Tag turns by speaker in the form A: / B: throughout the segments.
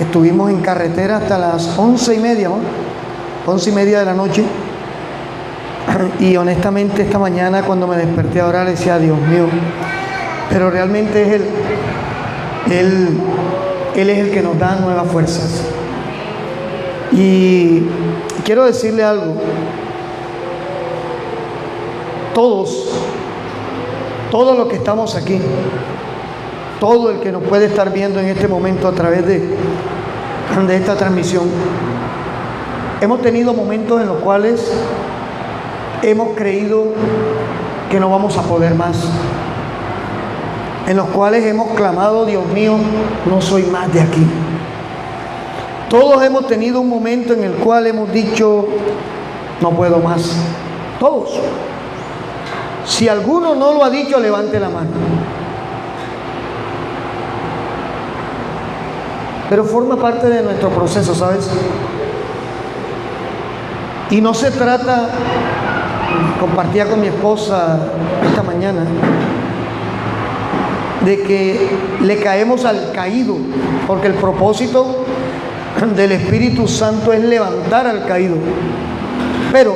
A: Estuvimos en carretera hasta las 11:30, ¿no? 11:30 de la noche. Y honestamente esta mañana cuando me desperté ahora le decía, Dios mío, pero realmente es Él es el que nos da nuevas fuerzas. Y quiero decirle algo. Todos los que estamos aquí, todo el que nos puede estar viendo en este momento a través de esta transmisión, hemos tenido momentos en los cuales hemos creído que no vamos a poder más, en los cuales hemos clamado, Dios mío, no soy más de aquí. Todos hemos tenido un momento en el cual hemos dicho, no puedo más. Todos. Si alguno no lo ha dicho, levante la mano. Pero forma parte de nuestro proceso, ¿sabes? Y no se trata, compartía con mi esposa esta mañana, de que le caemos al caído, porque el propósito del Espíritu Santo es levantar al caído. Pero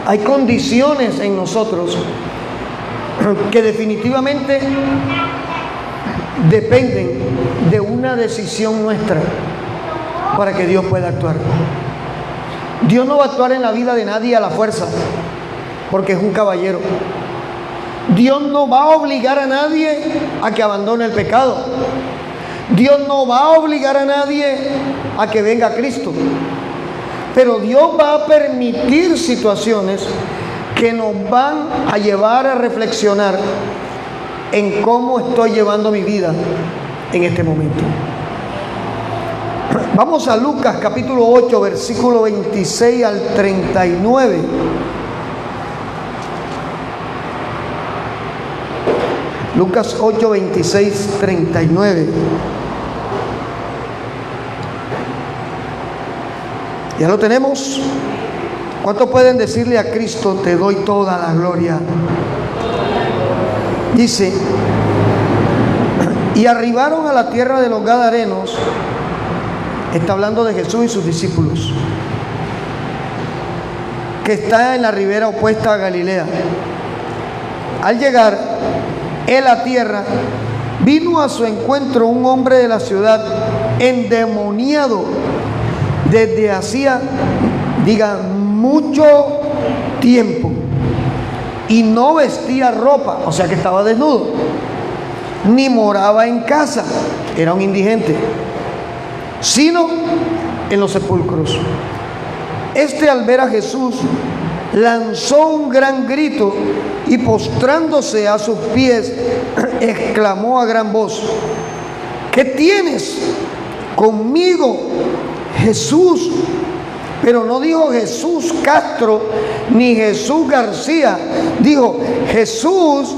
A: hay condiciones en nosotros que definitivamente dependen de una decisión nuestra para que Dios pueda actuar. Dios no va a actuar en la vida de nadie a la fuerza, porque es un caballero. Dios no va a obligar a nadie a que abandone el pecado. Dios no va a obligar a nadie a que venga a Cristo. Pero Dios va a permitir situaciones que nos van a llevar a reflexionar en cómo estoy llevando mi vida en este momento. Vamos a Lucas capítulo 8, versículo 26 al 39. Lucas 8, 26, 39. ¿Ya lo tenemos? ¿Cuántos pueden decirle a Cristo, te doy toda la gloria? Dice, y arribaron a la tierra de los Gadarenos. Está hablando de Jesús y sus discípulos, que está en la ribera opuesta a Galilea. Al llegar él a tierra, vino a su encuentro un hombre de la ciudad endemoniado desde hacía, mucho tiempo, y no vestía ropa, o sea que estaba desnudo, ni moraba en casa, era un indigente, sino en los sepulcros. Este, al ver a Jesús, lanzó un gran grito y postrándose a sus pies, exclamó a gran voz, ¿qué tienes conmigo, Jesús? Pero no dijo Jesús Castro ni Jesús García, dijo Jesús,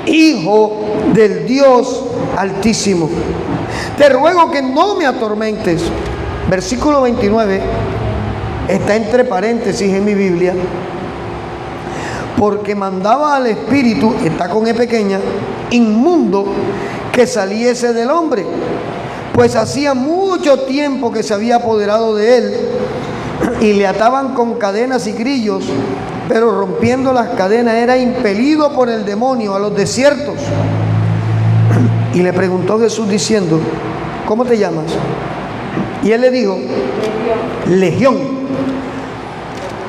A: Hijo del Dios Altísimo. Te ruego que no me atormentes. Versículo 29, está entre paréntesis en mi Biblia, porque mandaba al espíritu, está con E pequeña, inmundo, que saliese del hombre, pues hacía mucho tiempo que se había apoderado de él, y le ataban con cadenas y grillos, pero rompiendo las cadenas era impelido por el demonio a los desiertos. Y le preguntó Jesús diciendo, ¿cómo te llamas? Y él le dijo, Legión,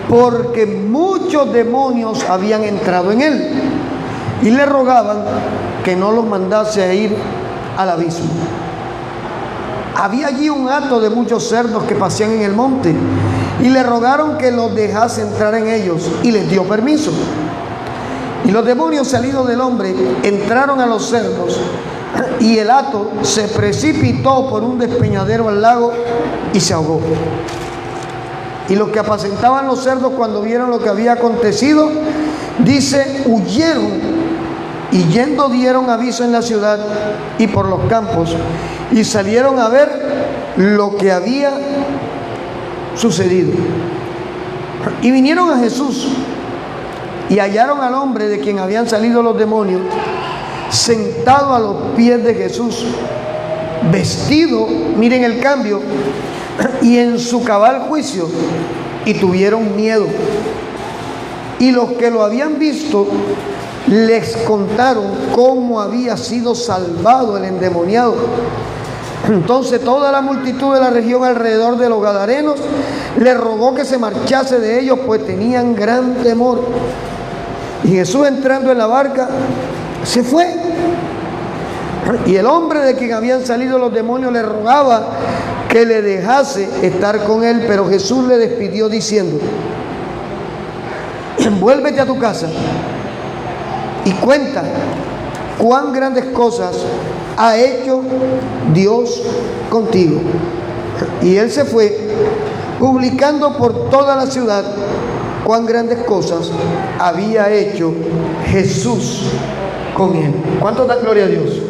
A: porque muchos demonios habían entrado en él, y le rogaban que no los mandase a ir al abismo. Había allí un hato de muchos cerdos que pasían en el monte, y le rogaron que los dejase entrar en ellos, y les dio permiso. Y los demonios salidos del hombre entraron a los cerdos, y el hato se precipitó por un despeñadero al lago y se ahogó. Y los que apacentaban los cerdos, cuando vieron lo que había acontecido, dice, huyeron, y yendo dieron aviso en la ciudad y por los campos, y salieron a ver lo que había sucedido. Y vinieron a Jesús y hallaron al hombre de quien habían salido los demonios, sentado a los pies de Jesús, vestido, miren el cambio, y en su cabal juicio, y tuvieron miedo. Y los que lo habían visto les contaron cómo había sido salvado el endemoniado. Entonces toda la multitud de la región alrededor de los Gadarenos le rogó que se marchase de ellos, pues tenían gran temor. Y Jesús, entrando en la barca, se fue. Y el hombre de quien habían salido los demonios le rogaba que le dejase estar con él, pero Jesús le despidió diciendo: vuélvete a tu casa y cuenta cuán grandes cosas ha hecho Dios contigo. Y él se fue, publicando por toda la ciudad cuán grandes cosas había hecho Jesús con él. ¿Cuánto da gloria a Dios?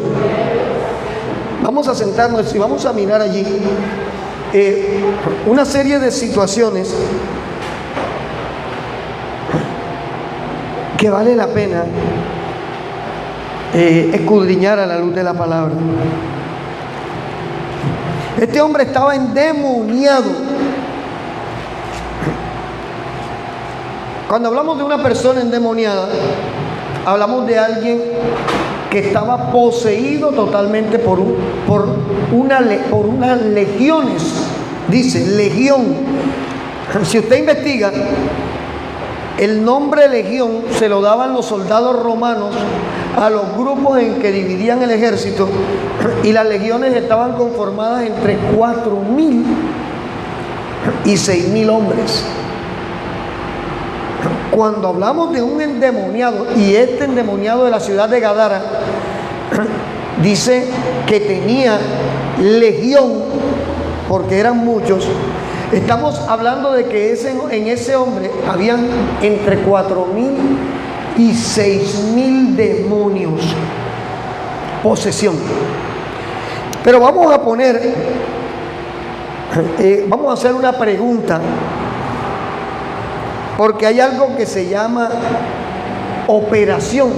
A: Vamos a sentarnos y vamos a mirar allí una serie de situaciones que vale la pena escudriñar a la luz de la palabra. Este hombre estaba endemoniado. Cuando hablamos de una persona endemoniada, hablamos de alguien que estaba poseído totalmente por unas legiones. Dice, legión. Si usted investiga, el nombre legión se lo daban los soldados romanos a los grupos en que dividían el ejército, y las legiones estaban conformadas entre 4.000 y 6.000 hombres. Cuando hablamos de un endemoniado, y este endemoniado de la ciudad de Gadara dice que tenía legión, porque eran muchos, estamos hablando de que en ese hombre habían entre 4.000 y 6.000 demonios. Posesión. Pero vamos a poner, vamos a hacer una pregunta, porque hay algo que se llama operación.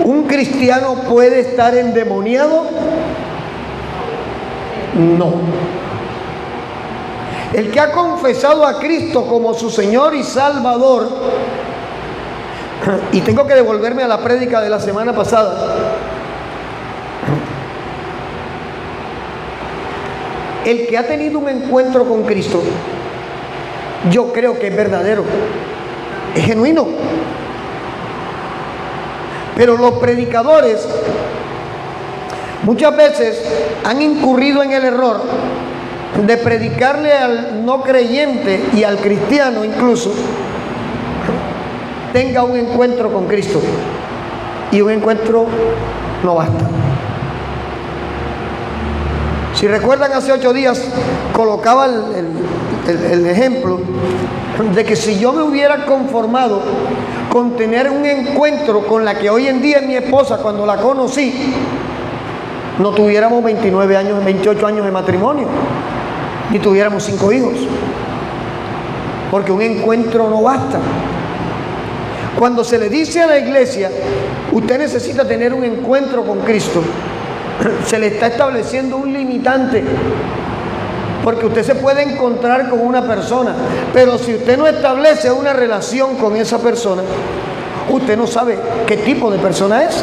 A: ¿Un cristiano puede estar endemoniado? No. El que ha confesado a Cristo como su Señor y Salvador, y tengo que devolverme a la prédica de la semana pasada, el que ha tenido un encuentro con Cristo, yo creo que es verdadero, es genuino. Pero los predicadores muchas veces han incurrido en el error de predicarle al no creyente y al cristiano incluso tenga un encuentro con Cristo, y un encuentro no basta. Si recuerdan, hace 8 días colocaba el ejemplo de que si yo me hubiera conformado con tener un encuentro con la que hoy en día es mi esposa, cuando la conocí, no tuviéramos 29 años, 28 años de matrimonio, ni tuviéramos 5 hijos, porque un encuentro no basta. Cuando se le dice a la iglesia, usted necesita tener un encuentro con Cristo, se le está estableciendo un limitante, porque usted se puede encontrar con una persona, pero si usted no establece una relación con esa persona, usted no sabe qué tipo de persona es.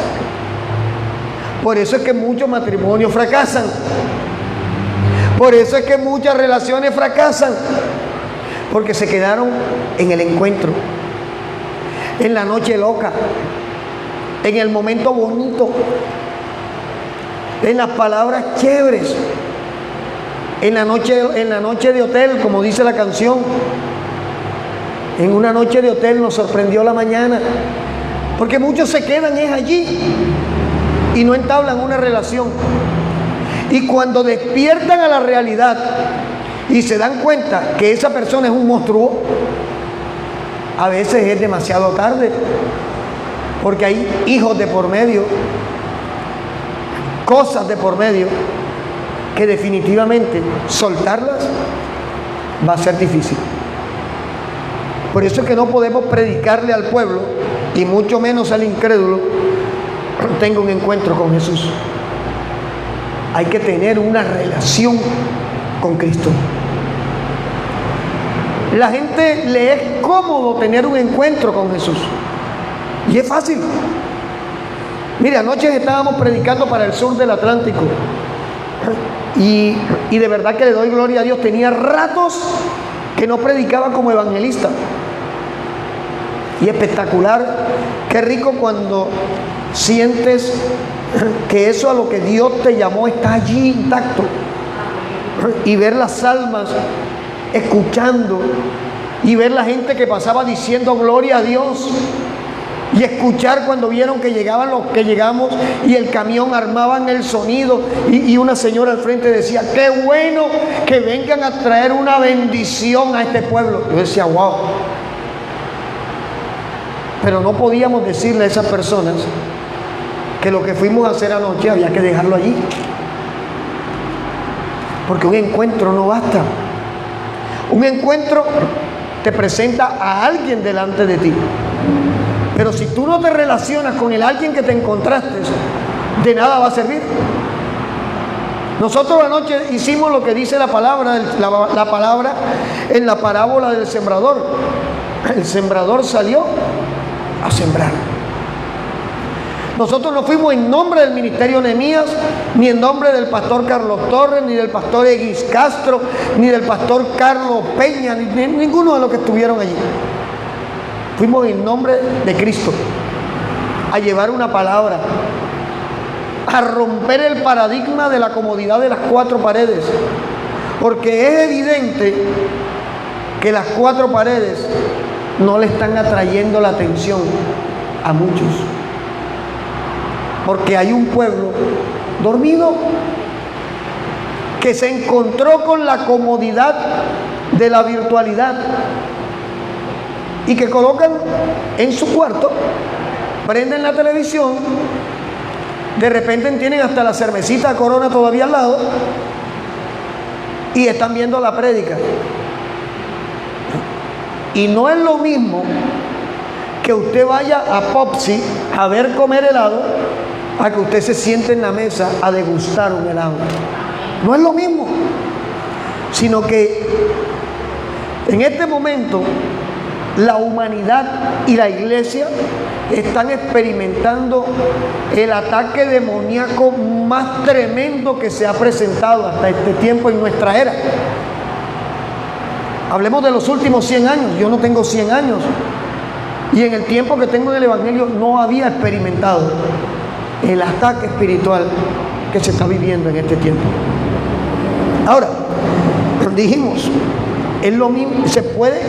A: Por eso es que muchos matrimonios fracasan. Por eso es que muchas relaciones fracasan, porque se quedaron en el encuentro, en la noche loca, en el momento bonito, en las palabras chéveres, en la noche de hotel, como dice la canción. En una noche de hotel nos sorprendió la mañana, porque muchos se quedan allí y no entablan una relación. Y cuando despiertan a la realidad y se dan cuenta que esa persona es un monstruo, a veces es demasiado tarde, porque hay hijos de por medio, cosas de por medio, que definitivamente soltarlas va a ser difícil. Por eso es que no podemos predicarle al pueblo, y mucho menos al incrédulo, tenga un encuentro con Jesús. hay que tener una relación con Cristo. La gente le es cómodo tener un encuentro con Jesús. Y es fácil. Mire, anoche estábamos predicando para el sur del Atlántico. Y de verdad que le doy gloria a Dios. Tenía ratos que no predicaba como evangelista. Y espectacular. Qué rico cuando sientes que eso a lo que Dios te llamó está allí intacto. Y ver las almas escuchando, y ver la gente que pasaba diciendo gloria a Dios, y escuchar cuando vieron que llegaban los que llegamos y el camión armaban el sonido y una señora al frente decía: qué bueno que vengan a traer una bendición a este pueblo. Yo decía: wow. Pero no podíamos decirle a esas personas que lo que fuimos a hacer anoche había que dejarlo allí, porque un encuentro no basta. Un encuentro te presenta a alguien delante de ti, pero si tú no te relacionas con el alguien que te encontraste, de nada va a servir. Nosotros anoche hicimos lo que dice la palabra en la parábola del sembrador. El sembrador salió a sembrar. Nosotros no fuimos en nombre del ministerio Nehemías, ni en nombre del pastor Carlos Torres, ni del pastor Eguis Castro, ni del pastor Carlos Peña, ni ninguno de los que estuvieron allí. Fuimos en nombre de Cristo, a llevar una palabra, a romper el paradigma de la comodidad de las cuatro paredes, porque es evidente que las cuatro paredes no le están atrayendo la atención a muchos. Porque hay un pueblo dormido que se encontró con la comodidad de la virtualidad y que colocan en su cuarto, prenden la televisión, de repente tienen hasta la cervecita Corona todavía al lado y están viendo la prédica. Y no es lo mismo que usted vaya a Popsi a ver comer helado a que usted se siente en la mesa a degustar un helado. No es lo mismo, sino que en este momento la humanidad y la iglesia están experimentando el ataque demoníaco más tremendo que se ha presentado hasta este tiempo en nuestra era. Hablemos de los últimos 100 años. Yo no tengo 100 años y en el tiempo que tengo en el Evangelio no había experimentado el ataque espiritual que se está viviendo en este tiempo. Ahora, dijimos, es lo mismo.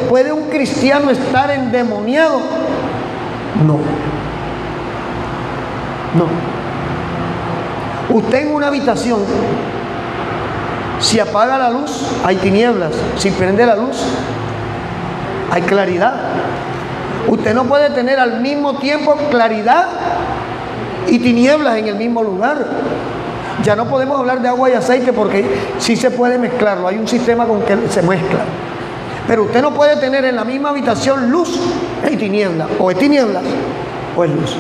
A: ¿Puede un cristiano estar endemoniado? No. Usted en una habitación, si apaga la luz, hay tinieblas. Si prende la luz, hay claridad. Usted no puede tener al mismo tiempo claridad y tinieblas en el mismo lugar. Ya no podemos hablar de agua y aceite porque sí se puede mezclarlo. Hay un sistema con que se mezcla. Pero usted no puede tener en la misma habitación luz y tinieblas. O es tinieblas o es luz.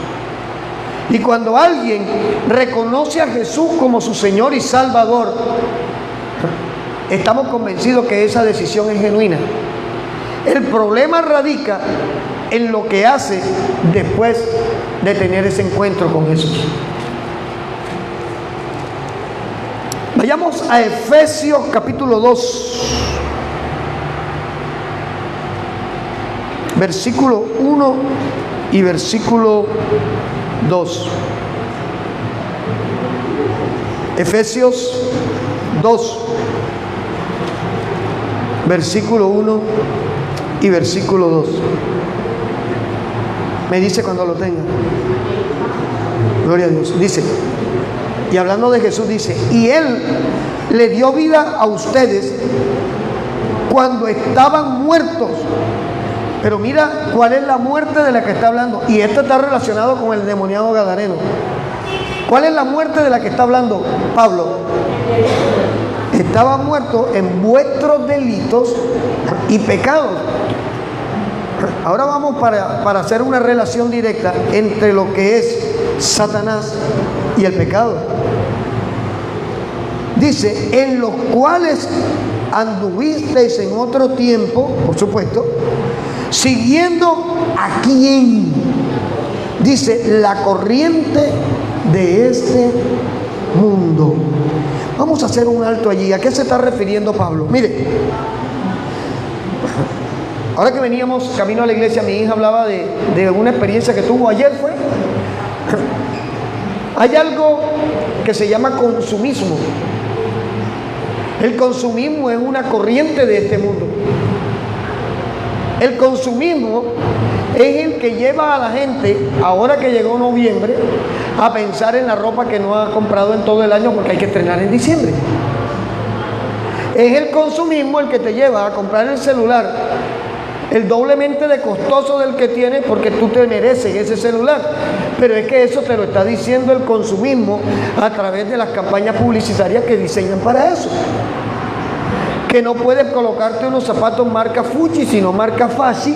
A: Y cuando alguien reconoce a Jesús como su Señor y Salvador, estamos convencidos que esa decisión es genuina. El problema radica en lo que hace después de tener ese encuentro con Jesús. Vayamos a Efesios capítulo 2, versículo 1 y versículo 2. Efesios 2, versículo 1 y versículo 2. Me dice cuando lo tenga. Gloria a Dios. Dice, y hablando de Jesús, dice: y Él le dio vida a ustedes cuando estaban muertos. Pero mira cuál es la muerte de la que está hablando. Y esto está relacionado con el endemoniado gadareno. ¿Cuál es la muerte de la que está hablando Pablo? Estaban muertos en vuestros delitos y pecados. Ahora vamos para hacer una relación directa entre lo que es Satanás y el pecado. Dice, en los cuales anduvisteis en otro tiempo, por supuesto, siguiendo ¿a quién? Dice, la corriente de este mundo. Vamos a hacer un alto allí. ¿A qué se está refiriendo Pablo? Mire, ahora que veníamos camino a la iglesia, mi hija hablaba de una experiencia que tuvo ayer, fue. Hay algo que se llama consumismo. El consumismo es una corriente de este mundo. El consumismo es el que lleva a la gente, ahora que llegó noviembre, a pensar en la ropa que no ha comprado en todo el año porque hay que estrenar en diciembre. Es el consumismo el que te lleva a comprar el celular, el doblemente de costoso del que tienes, porque tú te mereces ese celular. Pero es que eso te lo está diciendo el consumismo a través de las campañas publicitarias que diseñan para eso. Que no puedes colocarte unos zapatos marca Fuji, sino marca Fassi,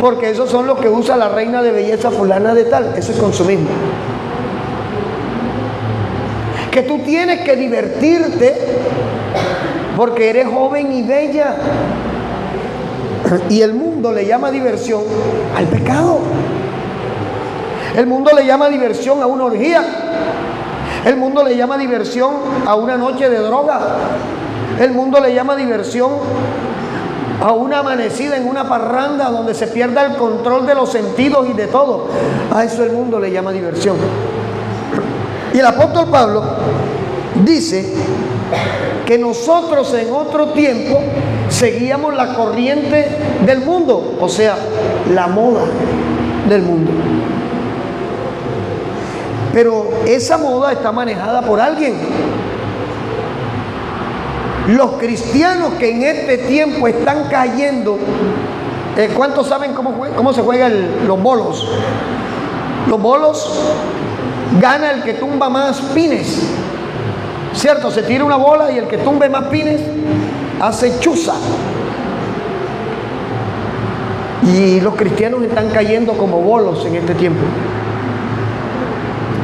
A: porque esos son los que usa la reina de belleza fulana de tal. Eso es consumismo. Que tú tienes que divertirte porque eres joven y bella. Y el mundo le llama diversión al pecado. El mundo le llama diversión a una orgía. El mundo le llama diversión a una noche de droga. El mundo le llama diversión a una amanecida en una parranda donde se pierda el control de los sentidos y de todo. A eso el mundo le llama diversión. Y el apóstol Pablo dice que nosotros en otro tiempo seguíamos la corriente del mundo, o sea, la moda del mundo. Pero esa moda está manejada por alguien. Los cristianos que en este tiempo están cayendo, ¿cuántos saben cómo se juegan los bolos? Los bolos gana el que tumba más pines, ¿cierto? Se tira una bola y el que tumbe más pines hace chuza. Y los cristianos están cayendo como bolos en este tiempo.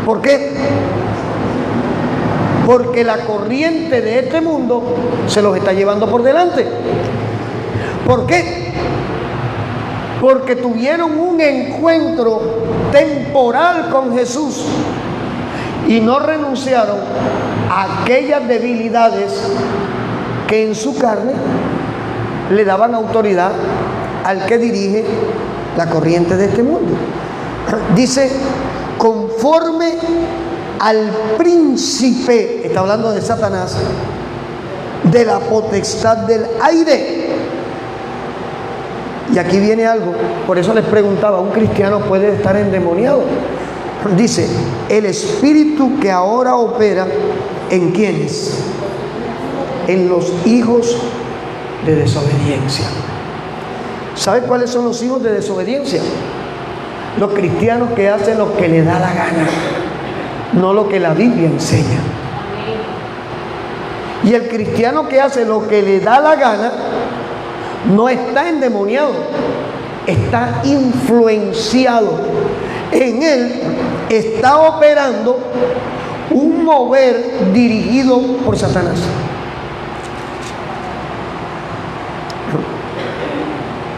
A: ¿Por qué? Porque la corriente de este mundo se los está llevando por delante. ¿Por qué? Porque tuvieron un encuentro temporal con Jesús y no renunciaron a aquellas debilidades que en su carne le daban autoridad al que dirige la corriente de este mundo. Dice, conforme al príncipe, está hablando de Satanás, de la potestad del aire. Y aquí viene algo, por eso les preguntaba, ¿un cristiano puede estar endemoniado? Dice, el espíritu que ahora opera, ¿en quiénes? En los hijos de desobediencia. ¿Sabe cuáles son los hijos de desobediencia? Los cristianos que hacen lo que les da la gana, no lo que la Biblia enseña. Y el cristiano que hace lo que le da la gana no está endemoniado, está influenciado. En él está operando un mover dirigido por Satanás.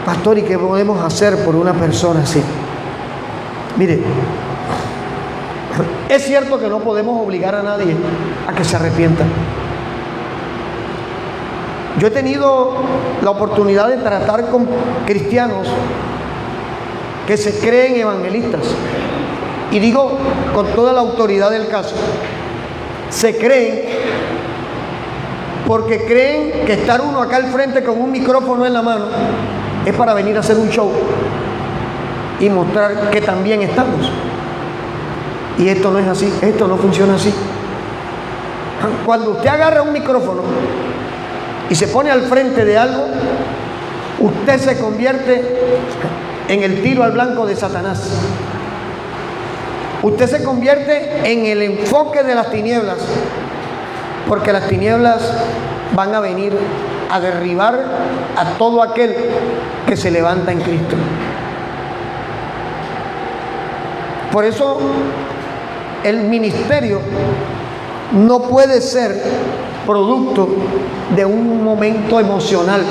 A: Pastor, ¿y qué podemos hacer por una persona así? Mire, es cierto que no podemos obligar a nadie a que se arrepienta. Yo he tenido la oportunidad de tratar con cristianos que se creen evangelistas. Y digo con toda la autoridad del caso, se creen porque creen que estar uno acá al frente con un micrófono en la mano es para venir a hacer un show y mostrar que también estamos. Y esto no es así, esto no funciona así. Cuando usted agarra un micrófono y se pone al frente de algo, usted se convierte en el tiro al blanco de Satanás. Usted se convierte en el enfoque de las tinieblas, porque las tinieblas van a venir a derribar a todo aquel que se levanta en Cristo. Por eso el ministerio no puede ser producto de un momento emocional.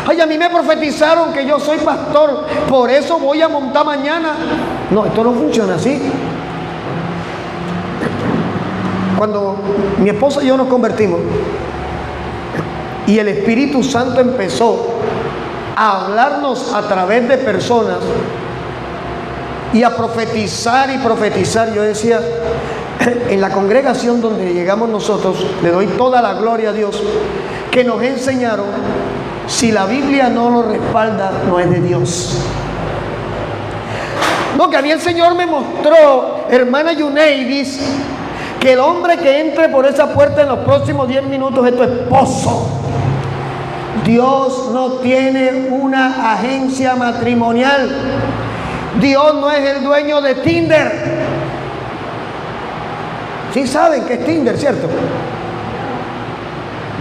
A: Ay, a mí me profetizaron que yo soy pastor, por eso voy a montar mañana. No, esto no funciona así. Cuando mi esposa y yo nos convertimos y el Espíritu Santo empezó a hablarnos a través de personas y a profetizar y profetizar, yo decía, en la congregación donde llegamos nosotros, le doy toda la gloria a Dios, que nos enseñaron, si la Biblia no lo respalda, no es de Dios. No, que a mí el Señor me mostró, hermana Yuneidis, que el hombre que entre por esa puerta en los próximos 10 minutos es tu esposo. Dios no tiene una agencia matrimonial. Dios no es el dueño de Tinder. Sí saben que es Tinder, ¿cierto?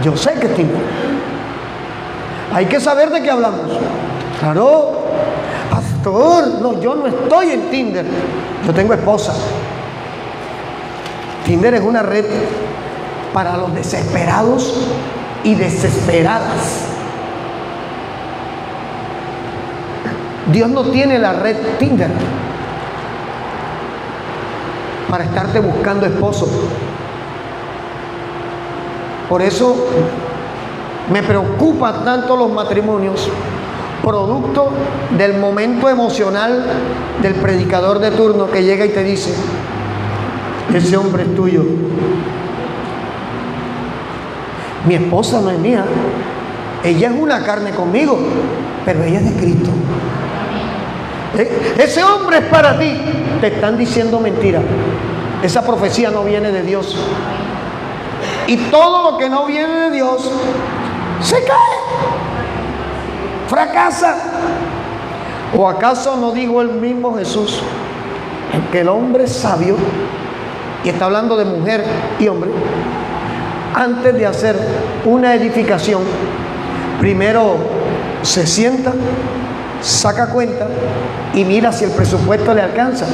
A: Yo sé que es Tinder. Hay que saber de qué hablamos. Claro, pastor, no, yo no estoy en Tinder. Yo tengo esposa. Tinder es una red para los desesperados y desesperadas. Dios no tiene la red Tinder para estarte buscando esposo. Por eso me preocupa tanto los matrimonios, producto del momento emocional del predicador de turno que llega y te dice: ese hombre es tuyo. Mi esposa no es mía, ella es una carne conmigo, pero ella es de Cristo. Ese hombre es para ti. Te están diciendo mentira. Esa profecía no viene de Dios. Y todo lo que no viene de Dios se cae, fracasa. ¿O acaso no dijo el mismo Jesús que el hombre sabio, y está hablando de mujer y hombre, antes de hacer una edificación, primero se sienta, saca cuenta y mira si el presupuesto le alcanza?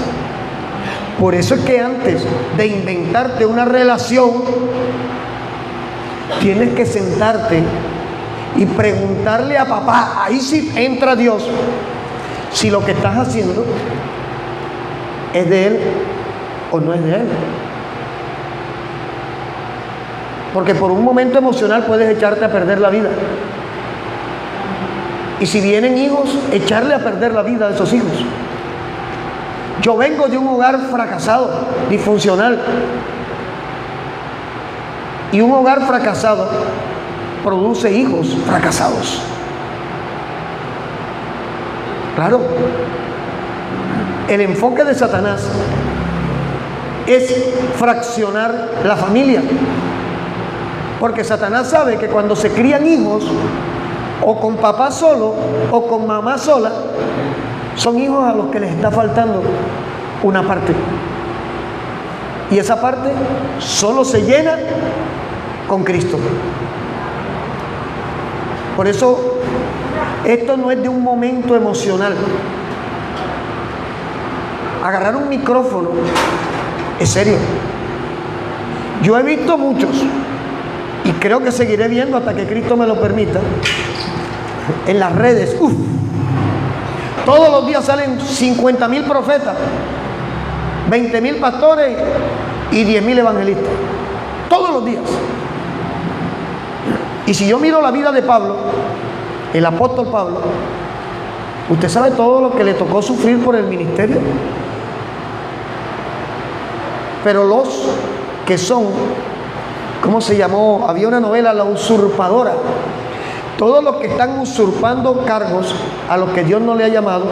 A: Por eso es que antes de inventarte una relación, tienes que sentarte y preguntarle a papá, ahí sí entra Dios, si lo que estás haciendo es de Él o no es de Él. Porque por un momento emocional puedes echarte a perder la vida. Y si vienen hijos, echarle a perder la vida de esos hijos. Yo vengo de un hogar fracasado, disfuncional. Y un hogar fracasado produce hijos fracasados. Claro, el enfoque de Satanás es fraccionar la familia. Porque Satanás sabe que cuando se crían hijos, o con papá solo o con mamá sola, son hijos a los que les está faltando una parte. Y esa parte solo se llena con Cristo. Por eso, esto no es de un momento emocional. Agarrar un micrófono es serio. Yo he visto muchos, y creo que seguiré viendo hasta que Cristo me lo permita, en las redes. Todos los días salen 50,000 profetas, 20,000 pastores y 10,000 evangelistas. Todos los días. Y si yo miro la vida de Pablo, el apóstol Pablo, usted sabe todo lo que le tocó sufrir por el ministerio. Pero los que son, ¿cómo se llamó? Había una novela, La Usurpadora. Todos los que están usurpando cargos a los que Dios no le ha llamado,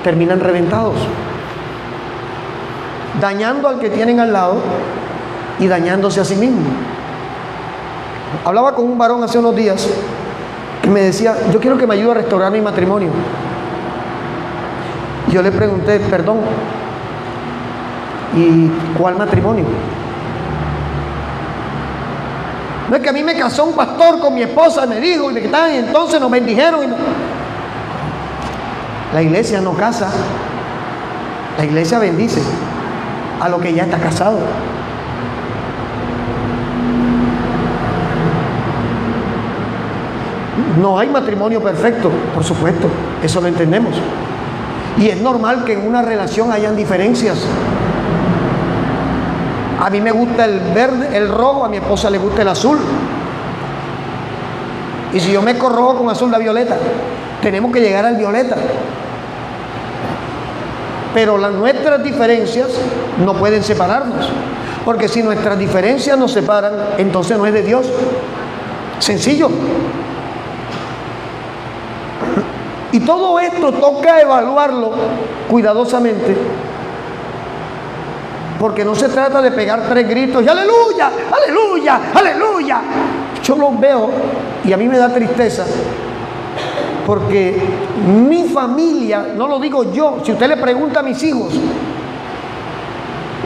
A: terminan reventados, dañando al que tienen al lado y dañándose a sí mismos. Hablaba con un varón hace unos días que me decía: yo quiero que me ayude a restaurar mi matrimonio. Yo le pregunté: perdón, ¿y cuál matrimonio? No es que a mí me casó un pastor con mi esposa, me dijo, y entonces nos bendijeron. La iglesia no casa, la iglesia bendice a lo que ya está casado. No hay matrimonio perfecto, por supuesto, eso lo entendemos. Y es normal que en una relación hayan diferencias. A mí me gusta el verde, el rojo, a mi esposa le gusta el azul. Y si yo mezclo rojo con azul, da violeta. Tenemos que llegar al violeta. Pero nuestras diferencias no pueden separarnos. Porque si nuestras diferencias nos separan, entonces no es de Dios. Sencillo. Y todo esto toca evaluarlo cuidadosamente, porque no se trata de pegar 3 gritos y aleluya, aleluya, aleluya. Yo los veo y a mí me da tristeza, porque mi familia, no lo digo yo, si usted le pregunta a mis hijos,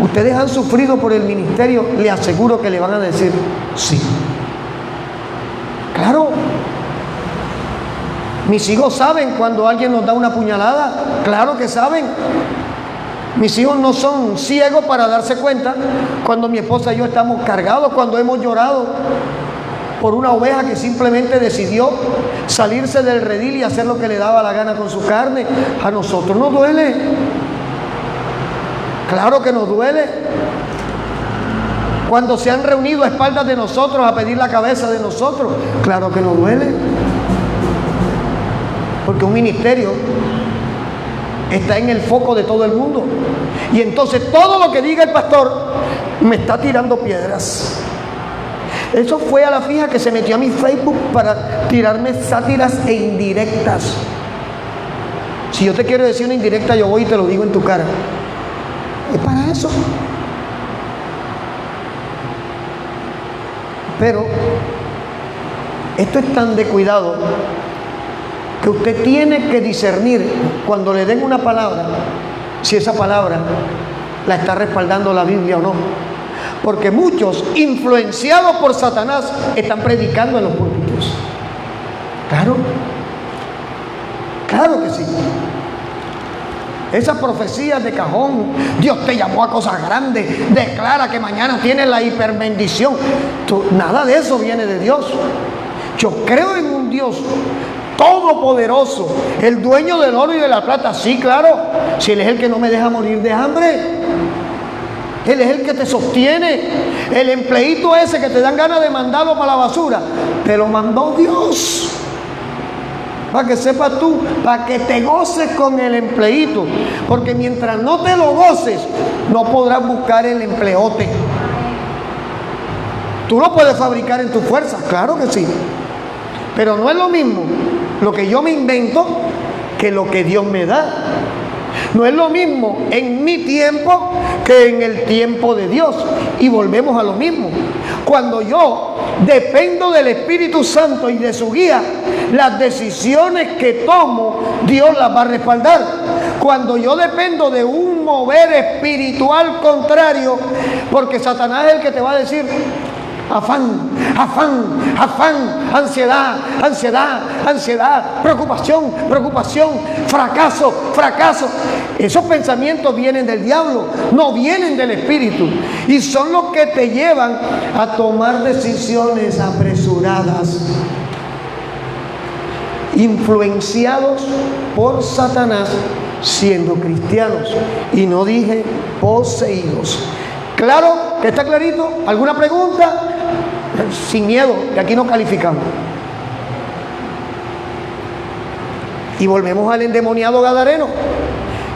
A: ¿ustedes han sufrido por el ministerio? Le aseguro que le van a decir sí. Claro. Mis hijos saben cuando alguien nos da una puñalada, claro que saben. Mis hijos no son ciegos para darse cuenta cuando mi esposa y yo estamos cargados, cuando hemos llorado por una oveja que simplemente decidió salirse del redil y hacer lo que le daba la gana con su carne. A nosotros nos duele. Claro que nos duele. Cuando se han reunido a espaldas de nosotros a pedir la cabeza de nosotros, claro que nos duele. Porque un ministerio está en el foco de todo el mundo. Y entonces todo lo que diga el pastor me está tirando piedras. Eso fue a la fija que se metió a mi Facebook para tirarme sátiras e indirectas. Si yo te quiero decir una indirecta, yo voy y te lo digo en tu cara. Es para eso. Pero esto es tan de cuidado que usted tiene que discernir cuando le den una palabra, si esa palabra la está respaldando la Biblia o no. Porque muchos, influenciados por Satanás, están predicando en los púlpitos. Claro, claro que sí. Esas profecías de cajón, Dios te llamó a cosas grandes, declara que mañana tienes la hiperbendición. Nada de eso viene de Dios. Yo creo en un Dios todopoderoso, el dueño del oro y de la plata. Sí, claro, si Él es el que no me deja morir de hambre, Él es el que te sostiene. El empleíto ese que te dan ganas de mandarlo para la basura, te lo mandó Dios, para que sepas tú, para que te goces con el empleíto, porque mientras no te lo goces, no podrás buscar el empleote. Tú lo puedes fabricar en tu fuerza, claro que sí, pero no es lo mismo lo que yo me invento que lo que Dios me da. No es lo mismo en mi tiempo que en el tiempo de Dios. Y volvemos a lo mismo. Cuando yo dependo del Espíritu Santo y de su guía, las decisiones que tomo, Dios las va a respaldar. Cuando yo dependo de un mover espiritual contrario, porque Satanás es el que te va a decir afán, afán, afán, ansiedad, ansiedad, ansiedad, preocupación, preocupación, fracaso, fracaso. Esos pensamientos vienen del diablo, no vienen del Espíritu, y son los que te llevan a tomar decisiones apresuradas, influenciados por Satanás, siendo cristianos. Y no dije poseídos. ¿Claro? ¿Que está clarito? ¿Alguna pregunta? Sin miedo, que aquí no calificamos. Y volvemos al endemoniado gadareno.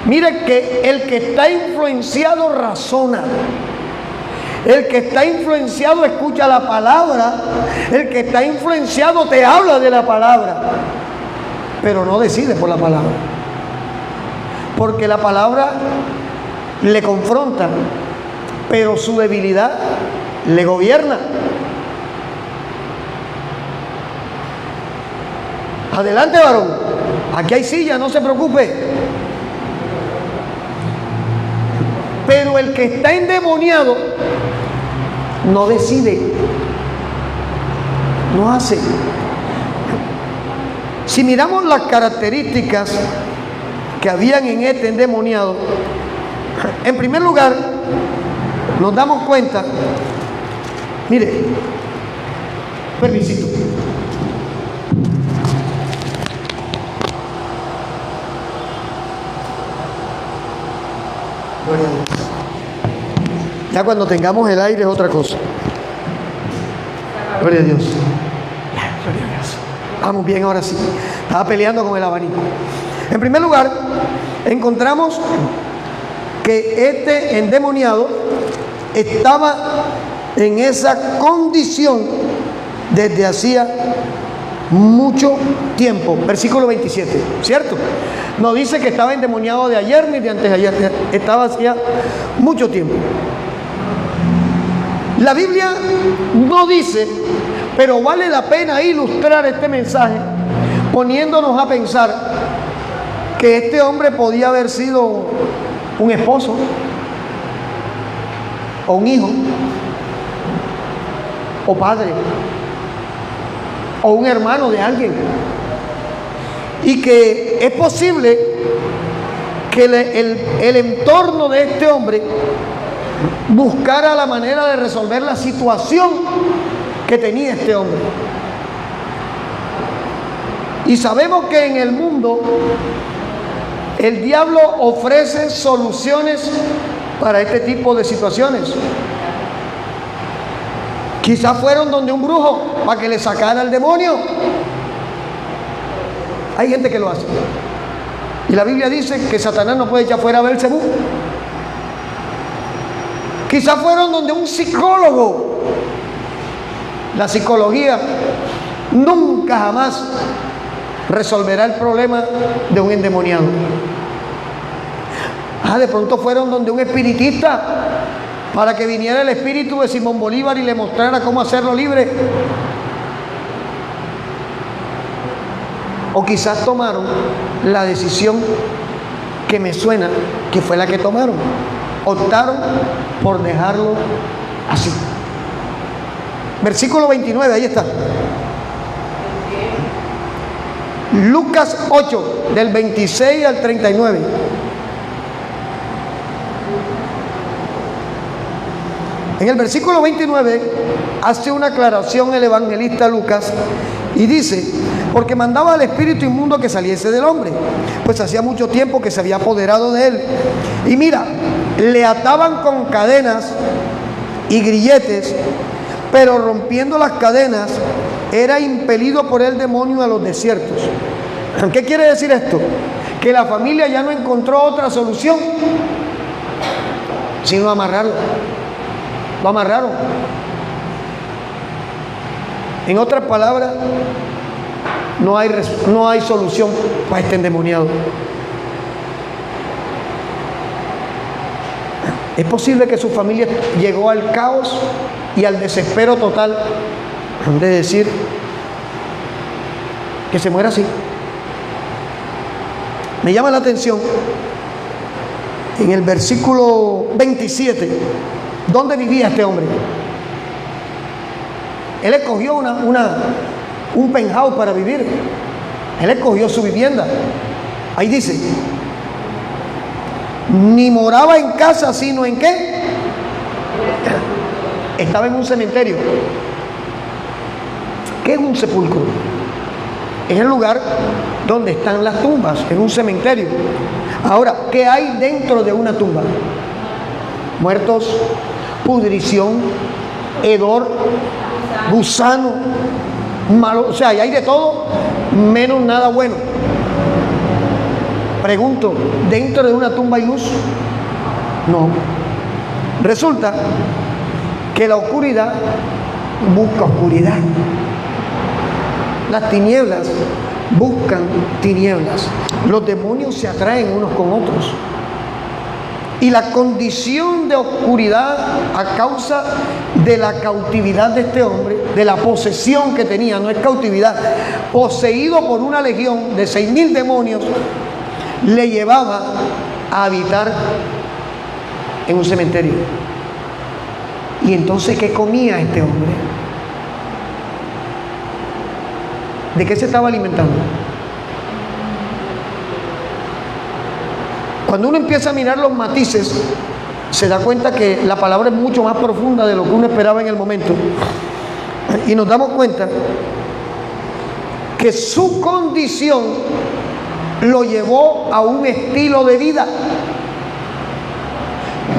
A: Mire que el que está influenciado razona. El que está influenciado escucha la palabra. El que está influenciado te habla de la palabra, pero no decide por la palabra, porque la palabra le confronta, pero su debilidad le gobierna. Adelante, varón. Aquí hay silla, no se preocupe. Pero el que está endemoniado no decide, no hace. Si miramos las características que habían en este endemoniado, en primer lugar, nos damos cuenta, mire, permisito. Gloria a Dios. Ya cuando tengamos el aire es otra cosa. Gloria a Dios. Gloria a Dios. Vamos bien, ahora sí. Estaba peleando con el abanico. En primer lugar, encontramos que este endemoniado estaba en esa condición desde hacía mucho tiempo. Versículo 27, ¿cierto? No dice que estaba endemoniado de ayer ni de antes de ayer, estaba hacía mucho tiempo. La Biblia no dice, pero vale la pena ilustrar este mensaje poniéndonos a pensar que este hombre podía haber sido un esposo o un hijo o padre o un hermano de alguien, y que es posible que el entorno de este hombre buscara la manera de resolver la situación que tenía este hombre. Y sabemos que en el mundo el diablo ofrece soluciones para este tipo de situaciones. Quizás fueron donde un brujo para que le sacara el demonio. Hay gente que lo hace. Y la Biblia dice que Satanás no puede echar fuera a Belcebú. Quizás fueron donde un psicólogo. La psicología nunca jamás resolverá el problema de un endemoniado. De pronto fueron donde un espiritista para que viniera el espíritu de Simón Bolívar y le mostrara cómo hacerlo libre. O quizás tomaron la decisión que me suena que fue la que tomaron. Optaron por dejarlo así. Versículo 29, ahí está. Lucas 8, del 26 al 39. En el versículo 29 hace una aclaración el evangelista Lucas y dice: porque mandaba al espíritu inmundo que saliese del hombre, pues hacía mucho tiempo que se había apoderado de él. Y mira, le ataban con cadenas y grilletes, pero rompiendo las cadenas era impelido por el demonio a los desiertos. ¿Qué quiere decir esto? Que la familia ya no encontró otra solución sino amarrarlo. Lo amarraron. En otras palabras, no hay solución para este endemoniado. Es posible que su familia llegó al caos y al desespero total de decir que se muera así. Me llama la atención en el versículo 27, ¿dónde vivía este hombre? Él escogió un penthouse para vivir. Él escogió su vivienda. Ahí dice: ni moraba en casa, sino en ¿qué? Estaba en un cementerio. ¿Qué es un sepulcro? Es el lugar donde están las tumbas, es un cementerio. Ahora, ¿qué hay dentro de una tumba? Muertos, pudrición, hedor, gusano, malo, o sea, hay de todo menos nada bueno. Pregunto, ¿dentro de una tumba hay luz? No. Resulta que la oscuridad busca oscuridad. Las tinieblas buscan tinieblas. Los demonios se atraen unos con otros. Y la condición de oscuridad a causa de la cautividad de este hombre, de la posesión que tenía, no es cautividad, poseído por una legión de 6,000 demonios, le llevaba a habitar en un cementerio. Y entonces, ¿qué comía este hombre? ¿De qué se estaba alimentando? Cuando uno empieza a mirar los matices, se da cuenta que la palabra es mucho más profunda de lo que uno esperaba en el momento. Y nos damos cuenta que su condición lo llevó a un estilo de vida.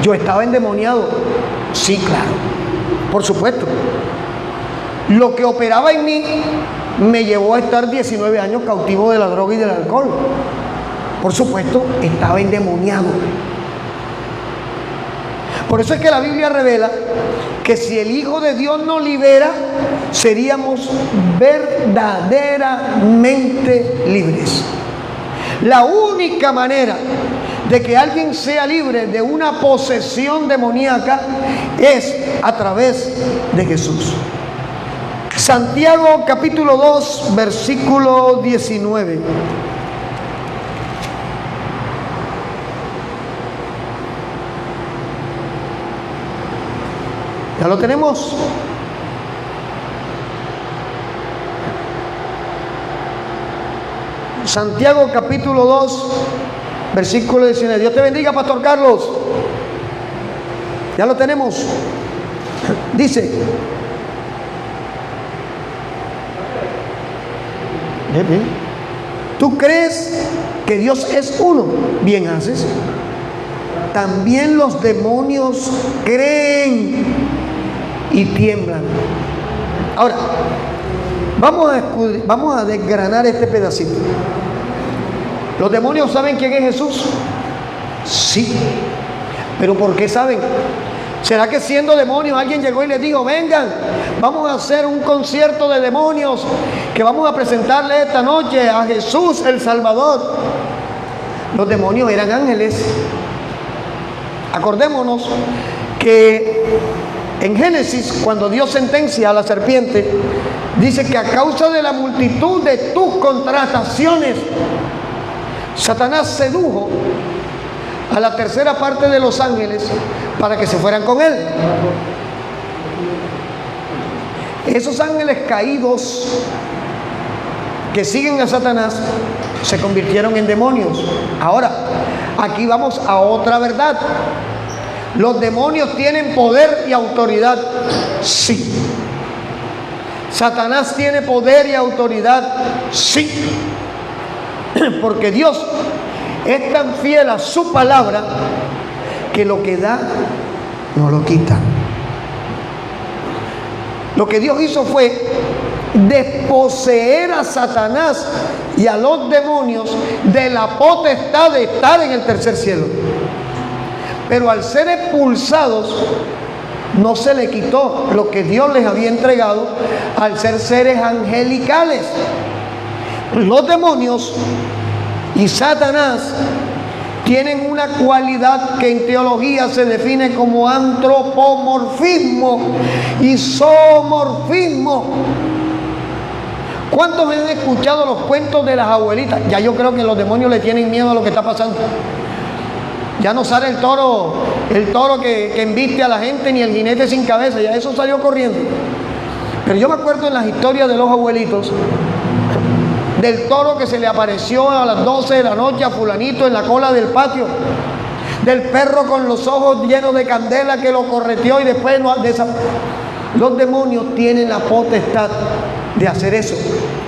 A: Yo estaba endemoniado. Sí, claro, por supuesto. Lo que operaba en mí me llevó a estar 19 años cautivo de la droga y del alcohol. Por supuesto, estaba endemoniado. Por eso es que la Biblia revela que si el Hijo de Dios nos libera, seríamos verdaderamente libres. La única manera de que alguien sea libre de una posesión demoníaca es a través de Jesús. Santiago capítulo 2, versículo 19. ¿Ya lo tenemos? Santiago capítulo 2, versículo 19. Dios te bendiga, Pastor Carlos. ¿Ya lo tenemos? Dice: ¿tú crees que Dios es uno? Bien haces. También los demonios creen y tiemblan. Ahora, vamos a desgranar este pedacito. ¿Los demonios saben quién es Jesús? Sí. ¿Pero por qué saben? ¿Será que siendo demonios alguien llegó y les dijo: vengan, vamos a hacer un concierto de demonios que vamos a presentarle esta noche a Jesús el Salvador? Los demonios eran ángeles. Acordémonos que en Génesis, cuando Dios sentencia a la serpiente, dice que a causa de la multitud de tus contrataciones, Satanás sedujo a la tercera parte de los ángeles para que se fueran con él. Esos ángeles caídos que siguen a Satanás se convirtieron en demonios. Ahora, aquí vamos a otra verdad. ¿Los demonios tienen poder y autoridad? Sí. ¿Satanás tiene poder y autoridad? Sí. Porque Dios es tan fiel a su palabra que lo que da no lo quita. Lo que Dios hizo fue desposeer a Satanás y a los demonios de la potestad de estar en el tercer cielo. Pero al ser expulsados, no se le quitó lo que Dios les había entregado al ser seres angelicales. Los demonios y Satanás tienen una cualidad que en teología se define como antropomorfismo y zoomorfismo. ¿Cuántos han escuchado los cuentos de las abuelitas? Ya yo creo que los demonios le tienen miedo a lo que está pasando. Ya no sale el toro que embiste a la gente, ni el jinete sin cabeza, ya eso salió corriendo. Pero yo me acuerdo en las historias de los abuelitos, del toro que se le apareció a las 12 de la noche a fulanito en la cola del patio, del perro con los ojos llenos de candela que lo correteó y después no desapareció. Los demonios tienen la potestad de hacer eso.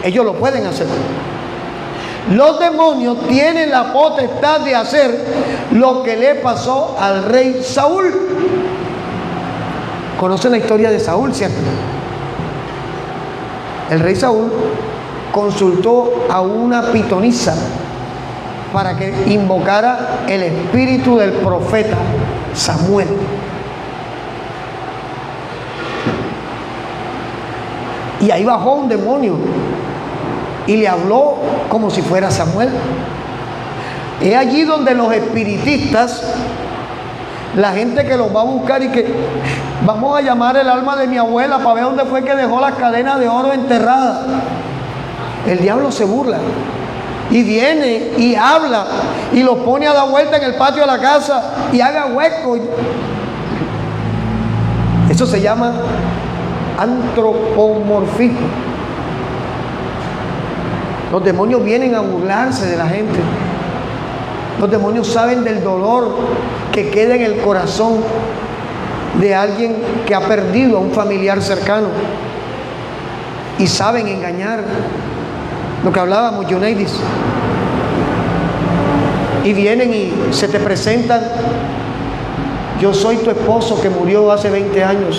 A: Ellos lo pueden hacer. Los demonios tienen la potestad de hacer lo que le pasó al rey Saúl. ¿Conocen la historia de Saúl, cierto? El rey Saúl consultó a una pitonisa para que invocara el espíritu del profeta Samuel. Y ahí bajó un demonio y le habló como si fuera Samuel. Es allí donde los espiritistas, la gente que los va a buscar y que vamos a llamar el alma de mi abuela para ver dónde fue que dejó las cadenas de oro enterradas. El diablo se burla y viene y habla y los pone a dar vuelta en el patio de la casa y haga hueco. Eso se llama antropomorfismo. Los demonios vienen a burlarse de la gente. Los demonios saben del dolor que queda en el corazón de alguien que ha perdido a un familiar cercano y saben engañar. Lo que hablábamos, Yuneidis. Y vienen y se te presentan. yo soy tu esposo que murió hace 20 años.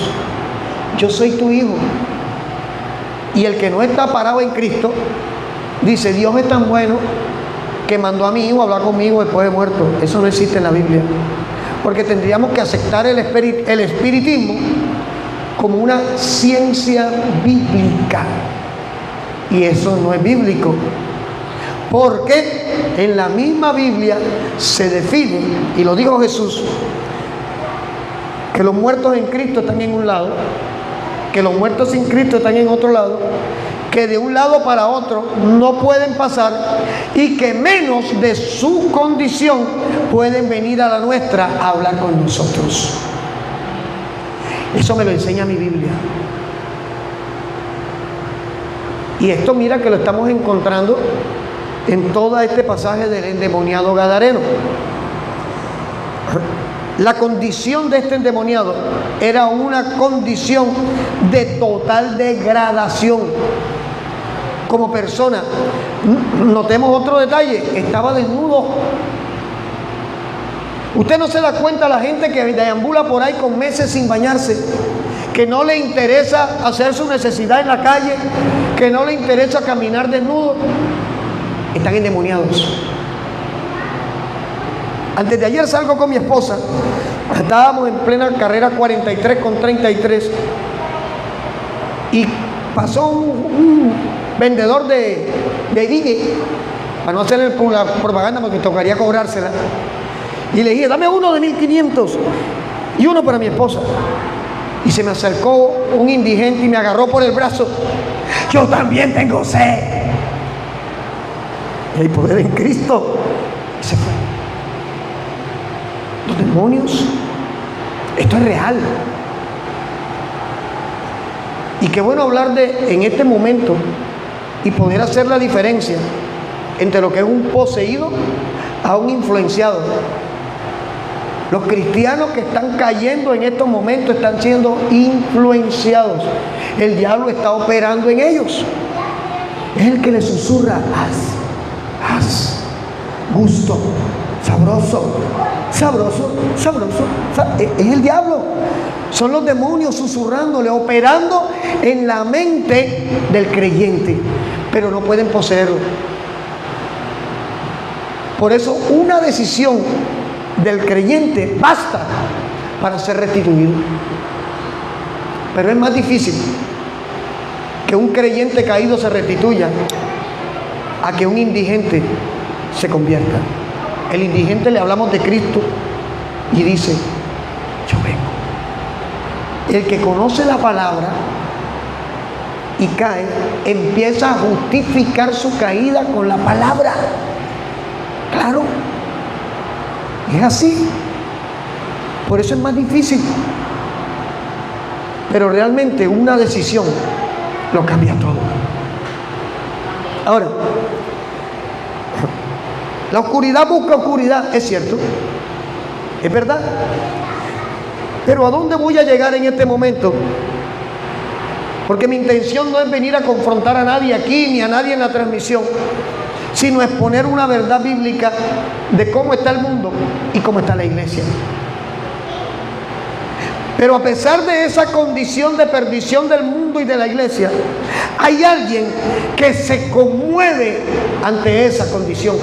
A: Yo soy tu hijo. Y el que no está parado en Cristo, dice, Dios es tan bueno que mandó a mi hijo a hablar conmigo después de muerto. Eso no existe en la Biblia. Porque tendríamos que aceptar el espiritismo como una ciencia bíblica. Y eso no es bíblico. Porque en la misma Biblia se define, y lo dijo Jesús, que los muertos en Cristo están en un lado, que los muertos sin Cristo están en otro lado, que de un lado para otro no pueden pasar y que menos de su condición pueden venir a la nuestra a hablar con nosotros. Eso me lo enseña mi Biblia. Y esto mira que lo estamos encontrando en todo este pasaje del endemoniado gadareno. La condición de este endemoniado era una condición de total degradación como persona. Notemos otro detalle, estaba desnudo. Usted no se da cuenta, la gente que deambula por ahí con meses sin bañarse, que no le interesa hacer su necesidad en la calle, que no le interesa caminar desnudo, están endemoniados. Antes de ayer salgo con mi esposa, estábamos en plena carrera 43 con 33 y pasó un vendedor de Didi, para no hacerle propaganda porque tocaría cobrársela, y le dije, dame uno de 1500 y uno para mi esposa. Y se me acercó un indigente y me agarró por el brazo. Yo también tengo sed. Y hay poder en Cristo. Y se fue. Los demonios, esto es real. Y qué bueno hablar en este momento y poder hacer la diferencia entre lo que es un poseído a un influenciado. Los cristianos que están cayendo en estos momentos están siendo influenciados. El diablo está operando en ellos. Es el que les susurra, haz, gusto, sabroso. Es el diablo. Son los demonios susurrándole, operando en la mente del creyente, pero no pueden poseerlo. Por eso una decisión del creyente basta para ser restituido. Pero es más difícil que un creyente caído se restituya a que un indigente se convierta. El indigente le hablamos de Cristo y dice, yo vengo. El que conoce la palabra y cae, empieza a justificar su caída con la palabra. Claro, es así. Por eso es más difícil. Pero realmente una decisión lo cambia todo. Ahora, la oscuridad busca oscuridad, es cierto, es verdad. Pero ¿a dónde voy a llegar en este momento? Porque mi intención no es venir a confrontar a nadie aquí ni a nadie en la transmisión, sino exponer una verdad bíblica de cómo está el mundo y cómo está la iglesia. Pero a pesar de esa condición de perdición del mundo y de la iglesia, hay alguien que se conmueve ante esa condición.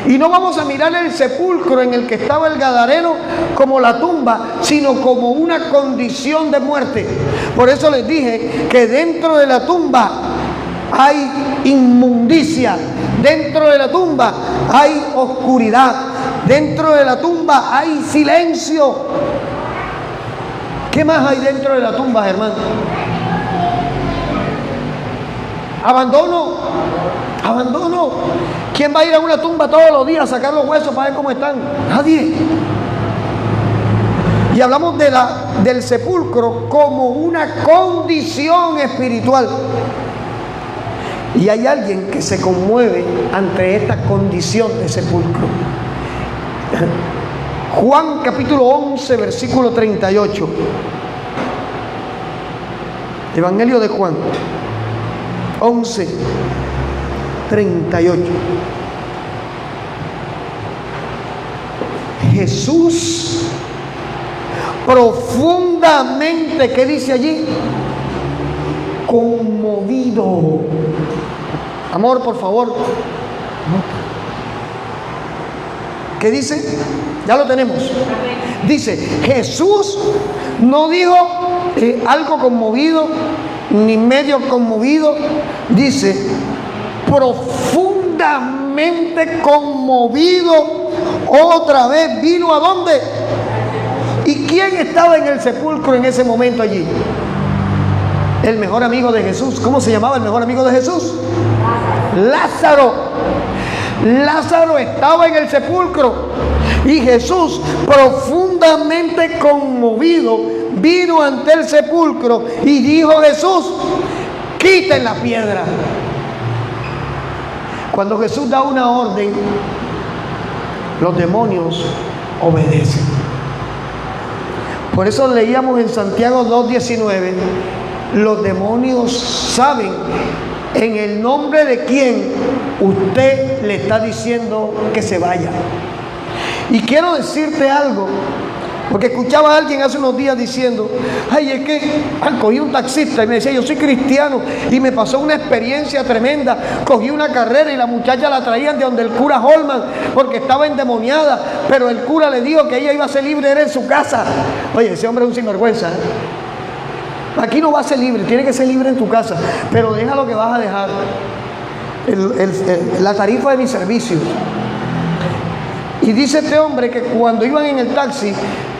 A: Y no vamos a mirar el sepulcro en el que estaba el gadareno como la tumba, sino como una condición de muerte. Por eso les dije que dentro de la tumba hay inmundicia, dentro de la tumba hay oscuridad, dentro de la tumba hay silencio. ¿Qué más hay dentro de la tumba, hermano? Abandono. ¿Quién va a ir a una tumba todos los días a sacar los huesos para ver cómo están? Nadie. Y hablamos del sepulcro como una condición espiritual. Y hay alguien que se conmueve ante esta condición de sepulcro. Juan capítulo 11, versículo 38. Evangelio de Juan 11, 38. Jesús profundamente, ¿qué dice allí? Conmovido. Amor, por favor. ¿Qué dice? Ya lo tenemos. Dice, Jesús no dijo algo conmovido, ni medio conmovido. Dice, profundamente conmovido, otra vez vino ¿a dónde? ¿Y quién estaba en el sepulcro en ese momento allí? El mejor amigo de Jesús. ¿Cómo se llamaba el mejor amigo de Jesús? Lázaro. Lázaro estaba en el sepulcro y Jesús, profundamente conmovido, vino ante el sepulcro y dijo: Jesús, quiten la piedra. Cuando Jesús da una orden, los demonios obedecen. Por eso leíamos en Santiago 2:19, los demonios saben en el nombre de quién usted le está diciendo que se vaya. Y quiero decirte algo, porque escuchaba a alguien hace unos días diciendo: ay, es que cogí un taxista y me decía: yo soy cristiano y me pasó una experiencia tremenda. Cogí una carrera y la muchacha la traían de donde el cura Holman porque estaba endemoniada, pero el cura le dijo que ella iba a ser libre, era en su casa. Oye, ese hombre es un sinvergüenza, ¿eh? Aquí no va a ser libre, tiene que ser libre en tu casa, pero deja lo que vas a dejar, la tarifa de mis servicios. Y dice este hombre que cuando iban en el taxi,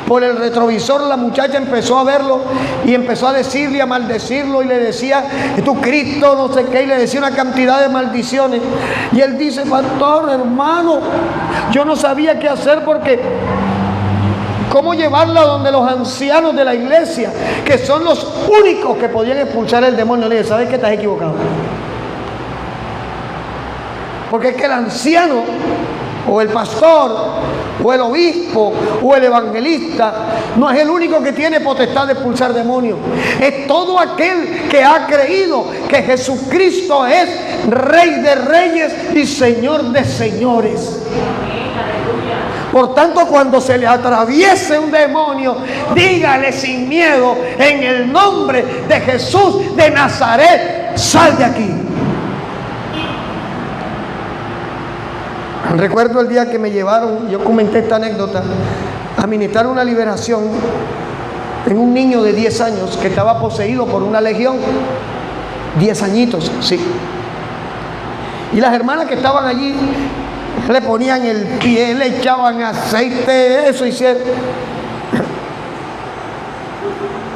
A: por el retrovisor la muchacha empezó a verlo y empezó a decirle, a maldecirlo, y le decía: tú Cristo, no sé qué, y le decía una cantidad de maldiciones. Y él dice: pastor, hermano, yo no sabía qué hacer, porque cómo llevarla donde los ancianos de la iglesia, que son los únicos que podían expulsar el demonio. Le dije: ¿sabes qué? Estás equivocado. Porque es que el anciano, o el pastor, o el obispo, o el evangelista, no es el único que tiene potestad de expulsar demonios. Es todo aquel que ha creído que Jesucristo es Rey de reyes y Señor de señores. Por tanto, cuando se le atraviese un demonio, dígale sin miedo: en el nombre de Jesús de Nazaret, sal de aquí. Recuerdo el día que me llevaron, yo comenté esta anécdota, a ministrar una liberación en un niño de 10 años que estaba poseído por una legión. 10 añitos, sí. Y las hermanas que estaban allí le ponían el pie, le echaban aceite, eso hicieron.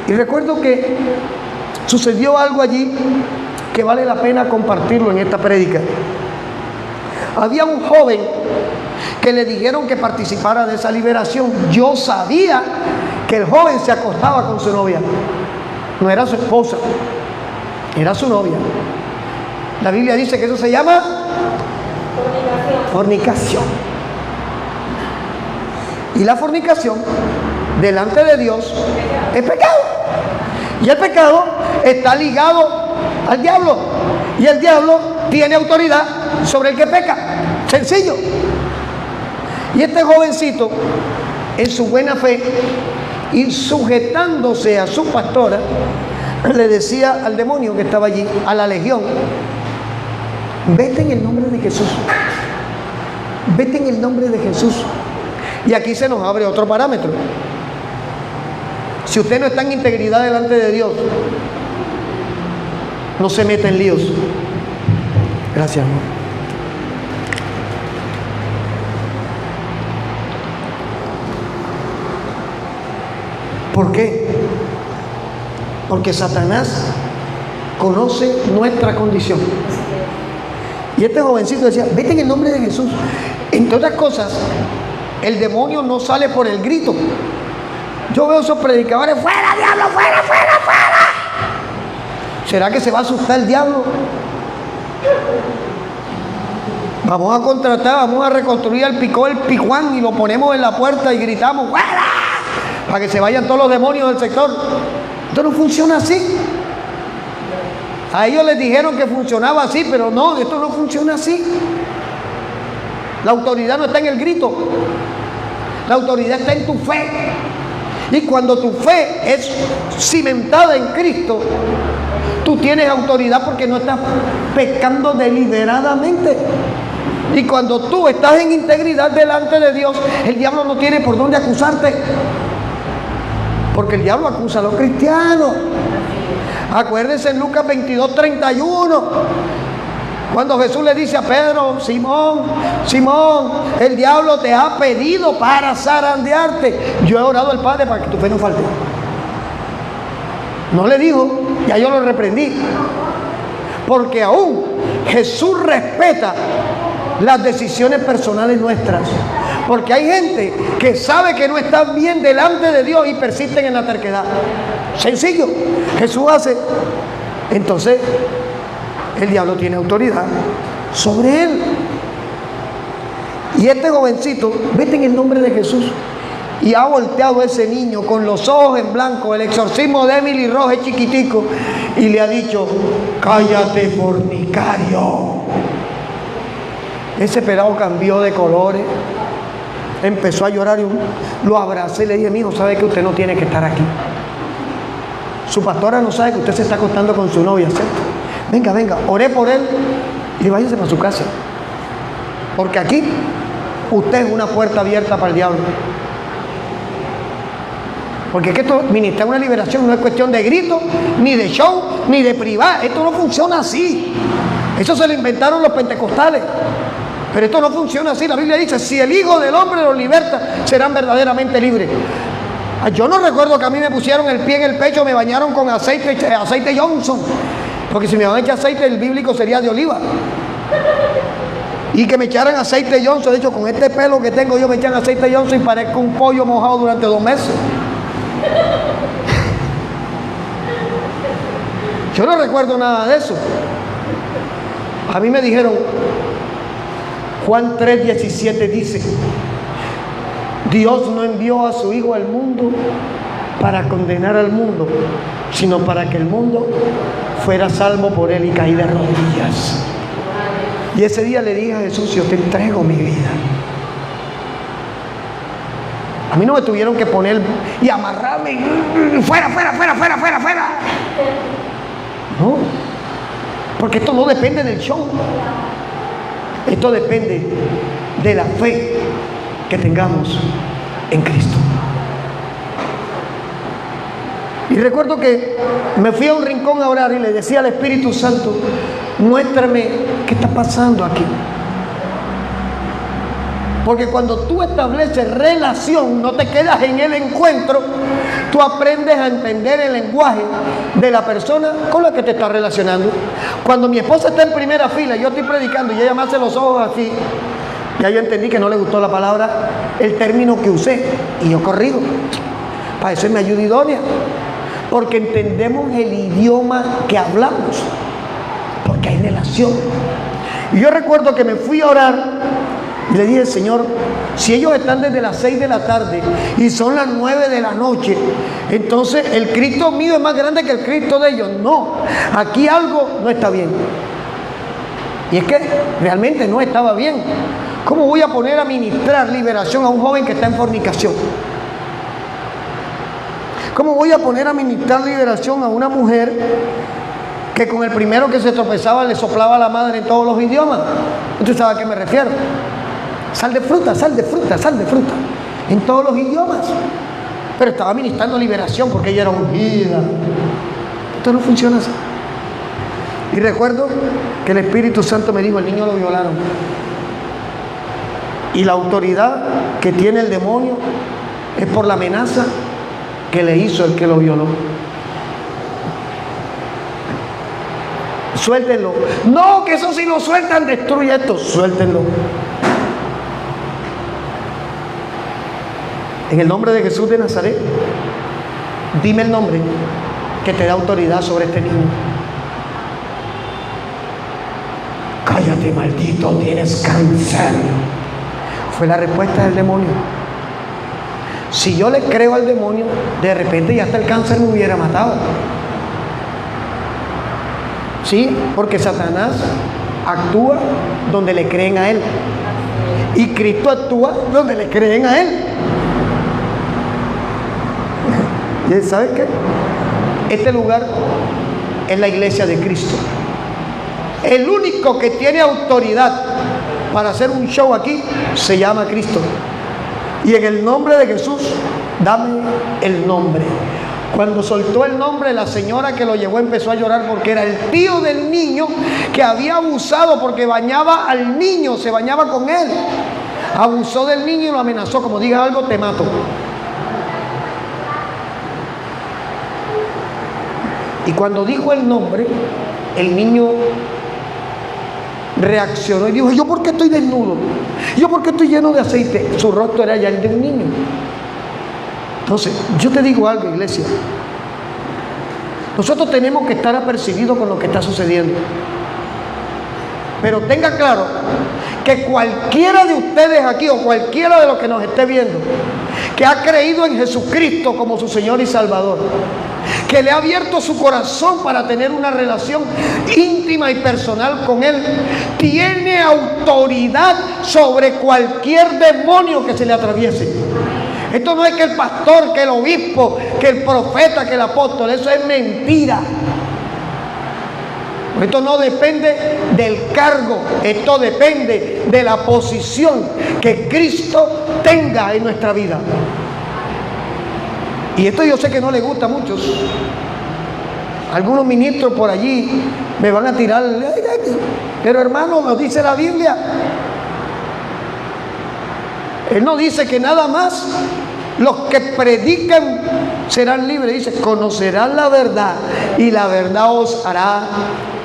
A: Y recuerdo que sucedió algo allí que vale la pena compartirlo en esta prédica. Había un joven que le dijeron que participara de esa liberación. Yo sabía que el joven se acostaba con su novia. No era su esposa, era su novia. La Biblia dice que eso se llama fornicación. Y la fornicación delante de Dios es pecado. Y el pecado está ligado al diablo. Y el diablo tiene autoridad sobre el que peca. Sencillo. Y este jovencito, en su buena fe y sujetándose a su pastora, le decía al demonio que estaba allí, a la legión: vete en el nombre de Jesús. Vete en el nombre de Jesús. Y aquí se nos abre otro parámetro. Si usted no está en integridad delante de Dios, no se meta en líos. Gracias, amor. ¿Por qué? Porque Satanás conoce nuestra condición. Y este jovencito decía: vete en el nombre de Jesús. Entre otras cosas, el demonio no sale por el grito. Yo veo esos predicadores: fuera diablo, fuera, fuera, fuera. ¿Será que se va a asustar el diablo? Vamos a contratar, vamos a reconstruir el picuán y lo ponemos en la puerta y gritamos: ¡fuera!, para que se vayan todos los demonios del sector. Esto no funciona así. A ellos les dijeron que funcionaba así, pero no, esto no funciona así. La autoridad no está en el grito. La autoridad está en tu fe. Y cuando tu fe es cimentada en Cristo, tú tienes autoridad porque no estás pecando deliberadamente. Y cuando tú estás en integridad delante de Dios, el diablo no tiene por dónde acusarte. Porque el diablo acusa a los cristianos. Acuérdense en Lucas 22:31, cuando Jesús le dice a Pedro: Simón, Simón, el diablo te ha pedido para zarandearte. Yo he orado al Padre para que tu fe no falte. No le dijo, ya yo lo reprendí. Porque aún Jesús respeta las decisiones personales nuestras. Porque hay gente que sabe que no está bien delante de Dios y persisten en la terquedad. Sencillo. Jesús hace. Entonces, el diablo tiene autoridad sobre él. Y este jovencito, vete en el nombre de Jesús, y ha volteado a ese niño con los ojos en blanco, el exorcismo de Emily Rojas chiquitico, y le ha dicho: cállate, fornicario. Ese pelado cambió de colores, empezó a llorar, y lo abracé y le dije: mijo, sabe que usted no tiene que estar aquí. Su pastora no sabe que usted se está acostando con su novia, ¿cierto? Venga, venga, oré por él y váyase para su casa. Porque aquí usted es una puerta abierta para el diablo. Porque es que esto, ministrar una liberación no es cuestión de grito, ni de show, ni de privar. Esto no funciona así. Eso se lo inventaron los pentecostales. Pero esto no funciona así. La Biblia dice: si el Hijo del Hombre los liberta, serán verdaderamente libres. Yo no recuerdo que a mí me pusieron el pie en el pecho, me bañaron con aceite Johnson. Porque si me van a echar aceite, el bíblico sería de oliva. Y que me echaran aceite Johnson. De hecho, con este pelo que tengo yo, me echan aceite Johnson y parezco un pollo mojado durante 2 meses. Yo no recuerdo nada de eso. A mí me dijeron, Juan 3:17 dice: Dios no envió a su Hijo al mundo para condenar al mundo, sino para que el mundo fuera salvo por él. Y caí de rodillas. Y ese día le dije a Jesús: yo te entrego mi vida. A mí no me tuvieron que poner y amarrarme. Fuera, fuera, fuera, fuera, fuera, fuera. No, porque esto no depende del show. Esto depende de la fe que tengamos en Cristo. Y recuerdo que me fui a un rincón a orar y le decía al Espíritu Santo: muéstrame qué está pasando aquí. Porque cuando tú estableces relación, no te quedas en el encuentro, tú aprendes a entender el lenguaje de la persona con la que te estás relacionando. Cuando mi esposa está en primera fila y yo estoy predicando y ella me hace los ojos así, ya yo entendí que no le gustó la palabra, el término que usé, y yo corrijo. Para eso es mi ayuda idónea, porque entendemos el idioma que hablamos, porque hay relación. Y yo recuerdo que me fui a orar y le dije: Señor, si ellos están desde las 6 de la tarde y son las 9 de la noche, entonces el Cristo mío es más grande que el Cristo de ellos. No, aquí algo no está bien. Y es que realmente no estaba bien. ¿Cómo voy a poner a ministrar liberación a un joven que está en fornicación? ¿Cómo voy a poner a ministrar liberación a una mujer que con el primero que se tropezaba le soplaba a la madre en todos los idiomas? ¿Usted sabe a qué me refiero? Sal de fruta, sal de fruta, sal de fruta. En todos los idiomas. Pero estaba ministrando liberación porque ella era ungida. Esto no funciona así. Y recuerdo que el Espíritu Santo me dijo: el niño lo violaron. Y la autoridad que tiene el demonio es por la amenaza que le hizo el que lo violó. Suéltenlo. No, que eso si lo sueltan destruye esto. Suéltenlo. En el nombre de Jesús de Nazaret, dime el nombre que te da autoridad sobre este niño. Cállate, maldito, tienes cáncer. Fue la respuesta del demonio. Si yo le creo al demonio, de repente ya hasta el cáncer me hubiera matado. Sí, porque Satanás actúa donde le creen a él. Y Cristo actúa donde le creen a él. ¿Y sabes qué? Este lugar es la iglesia de Cristo. El único que tiene autoridad para hacer un show aquí se llama Cristo. Y en el nombre de Jesús, dame el nombre. Cuando soltó el nombre, la señora que lo llevó empezó a llorar porque era el tío del niño que había abusado porque bañaba al niño, se bañaba con él. Abusó del niño y lo amenazó, como digas algo, te mato. Y cuando dijo el nombre, el niño reaccionó y dijo: ¿yo por qué estoy desnudo? ¿Yo por qué estoy lleno de aceite? Su rostro era ya el de un niño. Entonces, yo te digo algo, iglesia. Nosotros tenemos que estar apercibidos con lo que está sucediendo. Pero tenga claro que cualquiera de ustedes aquí o cualquiera de los que nos esté viendo que ha creído en Jesucristo como su Señor y Salvador, que le ha abierto su corazón para tener una relación íntima y personal con Él, tiene autoridad sobre cualquier demonio que se le atraviese. Esto no es que el pastor, que el obispo, que el profeta, que el apóstol. Eso es mentira. Esto no depende del cargo, esto depende de la posición que Cristo tenga en nuestra vida. Y esto yo sé que no le gusta a muchos. Algunos ministros por allí me van a tirar. Pero hermano, nos dice la Biblia. Él no dice que nada más los que predican serán libres. Dice: conocerán la verdad y la verdad os hará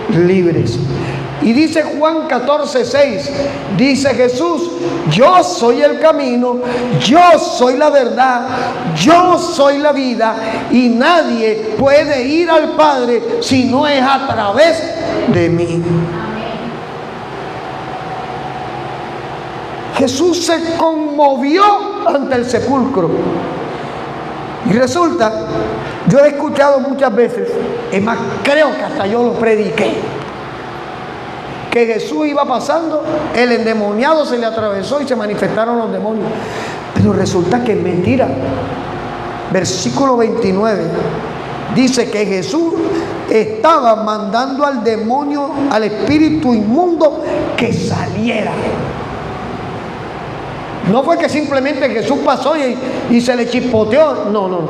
A: libres. Y dice Juan 14:6, dice Jesús: yo soy el camino, yo soy la verdad, yo soy la vida, y nadie puede ir al Padre si no es a través de mí. Jesús se conmovió ante el sepulcro. Y resulta, yo he escuchado muchas veces, es más, creo que hasta yo lo prediqué, que Jesús iba pasando, el endemoniado se le atravesó y se manifestaron los demonios. Pero resulta que es mentira. Versículo 29 dice que Jesús estaba mandando al demonio, al espíritu inmundo, que saliera. No fue que simplemente Jesús pasó y se le chispoteó. No.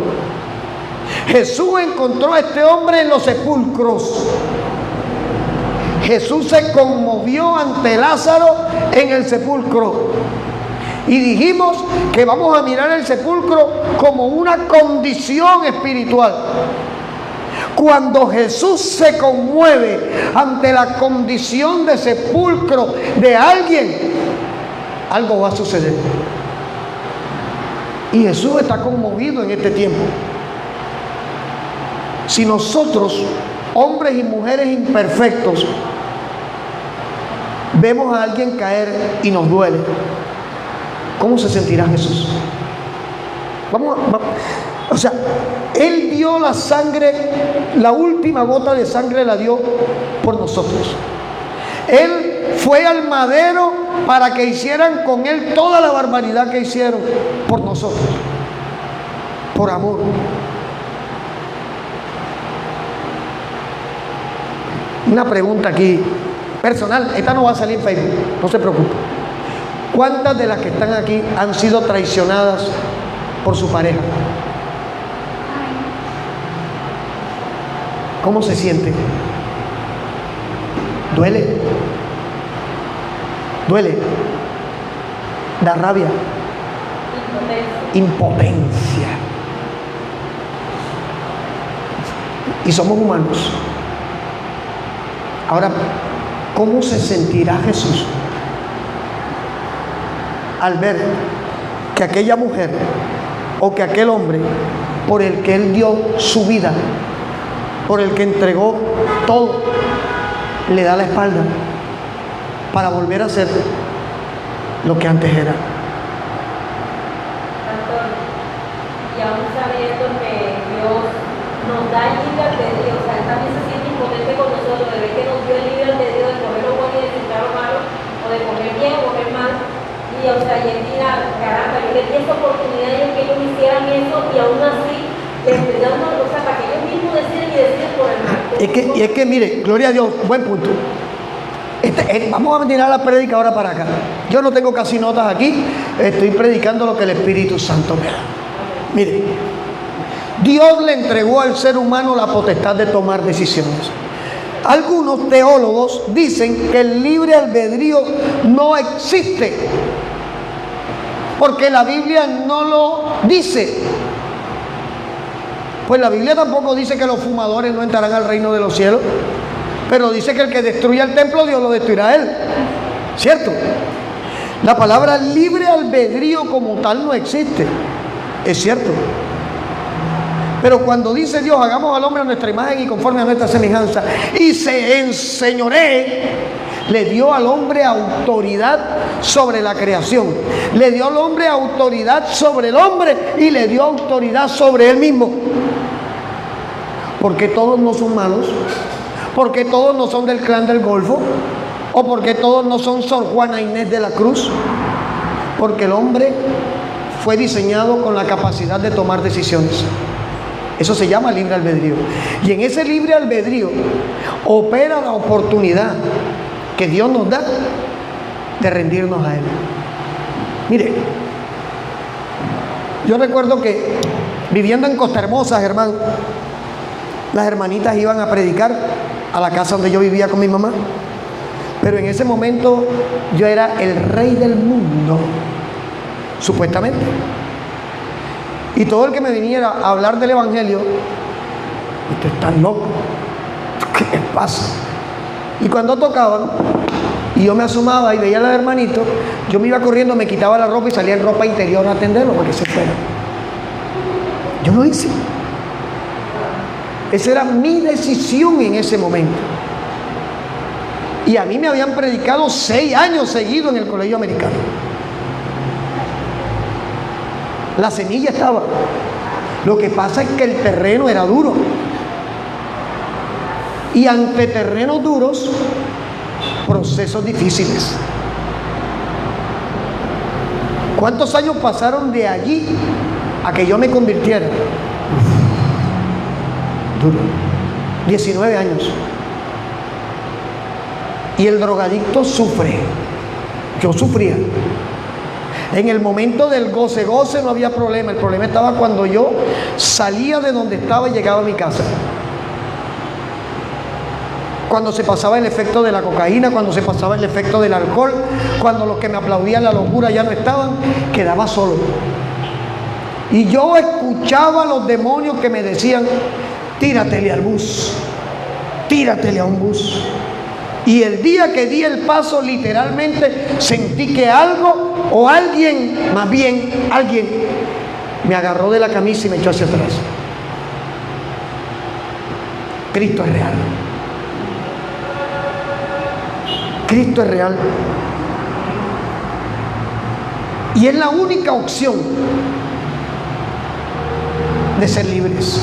A: Jesús encontró a este hombre en los sepulcros. Jesús se conmovió ante Lázaro en el sepulcro. Y dijimos que vamos a mirar el sepulcro como una condición espiritual. Cuando Jesús se conmueve ante la condición de sepulcro de alguien, algo va a suceder. Y Jesús está conmovido en este tiempo. Si nosotros, hombres y mujeres imperfectos, vemos a alguien caer y nos duele, ¿cómo se sentirá Jesús? O sea, Él dio la sangre, la última gota de sangre la dio por nosotros. Él fue al madero para que hicieran con Él toda la barbaridad que hicieron por nosotros, por amor. Una pregunta aquí, personal, esta no va a salir en Facebook, no se preocupe. ¿Cuántas de las que están aquí han sido traicionadas por su pareja? ¿Cómo se siente? ¿Duele? ¿Duele? ¿Da rabia? Impotencia. Y somos humanos. Ahora, ¿cómo se sentirá Jesús al ver que aquella mujer o que aquel hombre por el que Él dio su vida, por el que entregó todo, le da la espalda para volver a ser lo que antes era?
B: Pastor, y aún sabiendo que Dios nos da el libre albedrío, o sea, Él también se siente impotente con nosotros, de ver que nos dio el libre albedrío de comer lo bueno y de desechar lo malo, o de comer bien o comer mal. Y o sea, y Él dirá: caramba, yo le di esta oportunidad y que ellos hicieran eso, y aún así les pidió por el mal.
A: Es que mire, gloria a Dios, buen punto. Vamos a tirar la prédica ahora para acá. Yo no tengo casi notas aquí, estoy predicando lo que el Espíritu Santo me da. Mire, Dios le entregó al ser humano la potestad de tomar decisiones. Algunos teólogos dicen que el libre albedrío no existe, porque la Biblia no lo dice. Pues la Biblia tampoco dice que los fumadores no entrarán al reino de los cielos, pero dice que el que destruya el templo, Dios lo destruirá a él. ¿Cierto? La palabra libre albedrío como tal no existe. Es cierto. Pero cuando dice Dios, hagamos al hombre a nuestra imagen y conforme a nuestra semejanza, y se enseñoree, le dio al hombre autoridad sobre la creación. Le dio al hombre autoridad sobre el hombre y le dio autoridad sobre él mismo. Porque todos no son malos, porque todos no son del clan del Golfo, o porque todos no son Sor Juana Inés de la Cruz. Porque el hombre fue diseñado con la capacidad de tomar decisiones. Eso se llama libre albedrío. Y en ese libre albedrío opera la oportunidad que Dios nos da de rendirnos a Él. Mire, yo recuerdo que viviendo en Costa Hermosa, hermano, las hermanitas iban a predicar a la casa donde yo vivía con mi mamá. Pero en ese momento yo era el rey del mundo, supuestamente. Y todo el que me viniera a hablar del evangelio, usted está loco, ¿qué les pasa? Y cuando tocaban, y yo me asomaba y veía a los hermanitos, yo me iba corriendo, me quitaba la ropa y salía en ropa interior a atenderlo porque se fuera. Yo lo hice. Esa era mi decisión en ese momento. Y a mí me habían predicado 6 años seguidos en el colegio americano. La semilla estaba. Lo que pasa es que el terreno era duro. Y ante terrenos duros, procesos difíciles. ¿Cuántos años pasaron de allí a que yo me convirtiera? Duro. 19 años. Y el drogadicto sufre. Yo sufría. En el momento del goce no había problema. El problema estaba cuando yo salía de donde estaba y llegaba a mi casa. Cuando se pasaba el efecto de la cocaína, cuando se pasaba el efecto del alcohol, cuando los que me aplaudían la locura ya no estaban, quedaba solo. Y yo escuchaba a los demonios que me decían: tíratele al bus, tíratele a un bus. Y el día que di el paso, literalmente sentí que algo o alguien, más bien alguien, me agarró de la camisa y me echó hacia atrás. Cristo es real. Cristo es real. Y es la única opción de ser libres.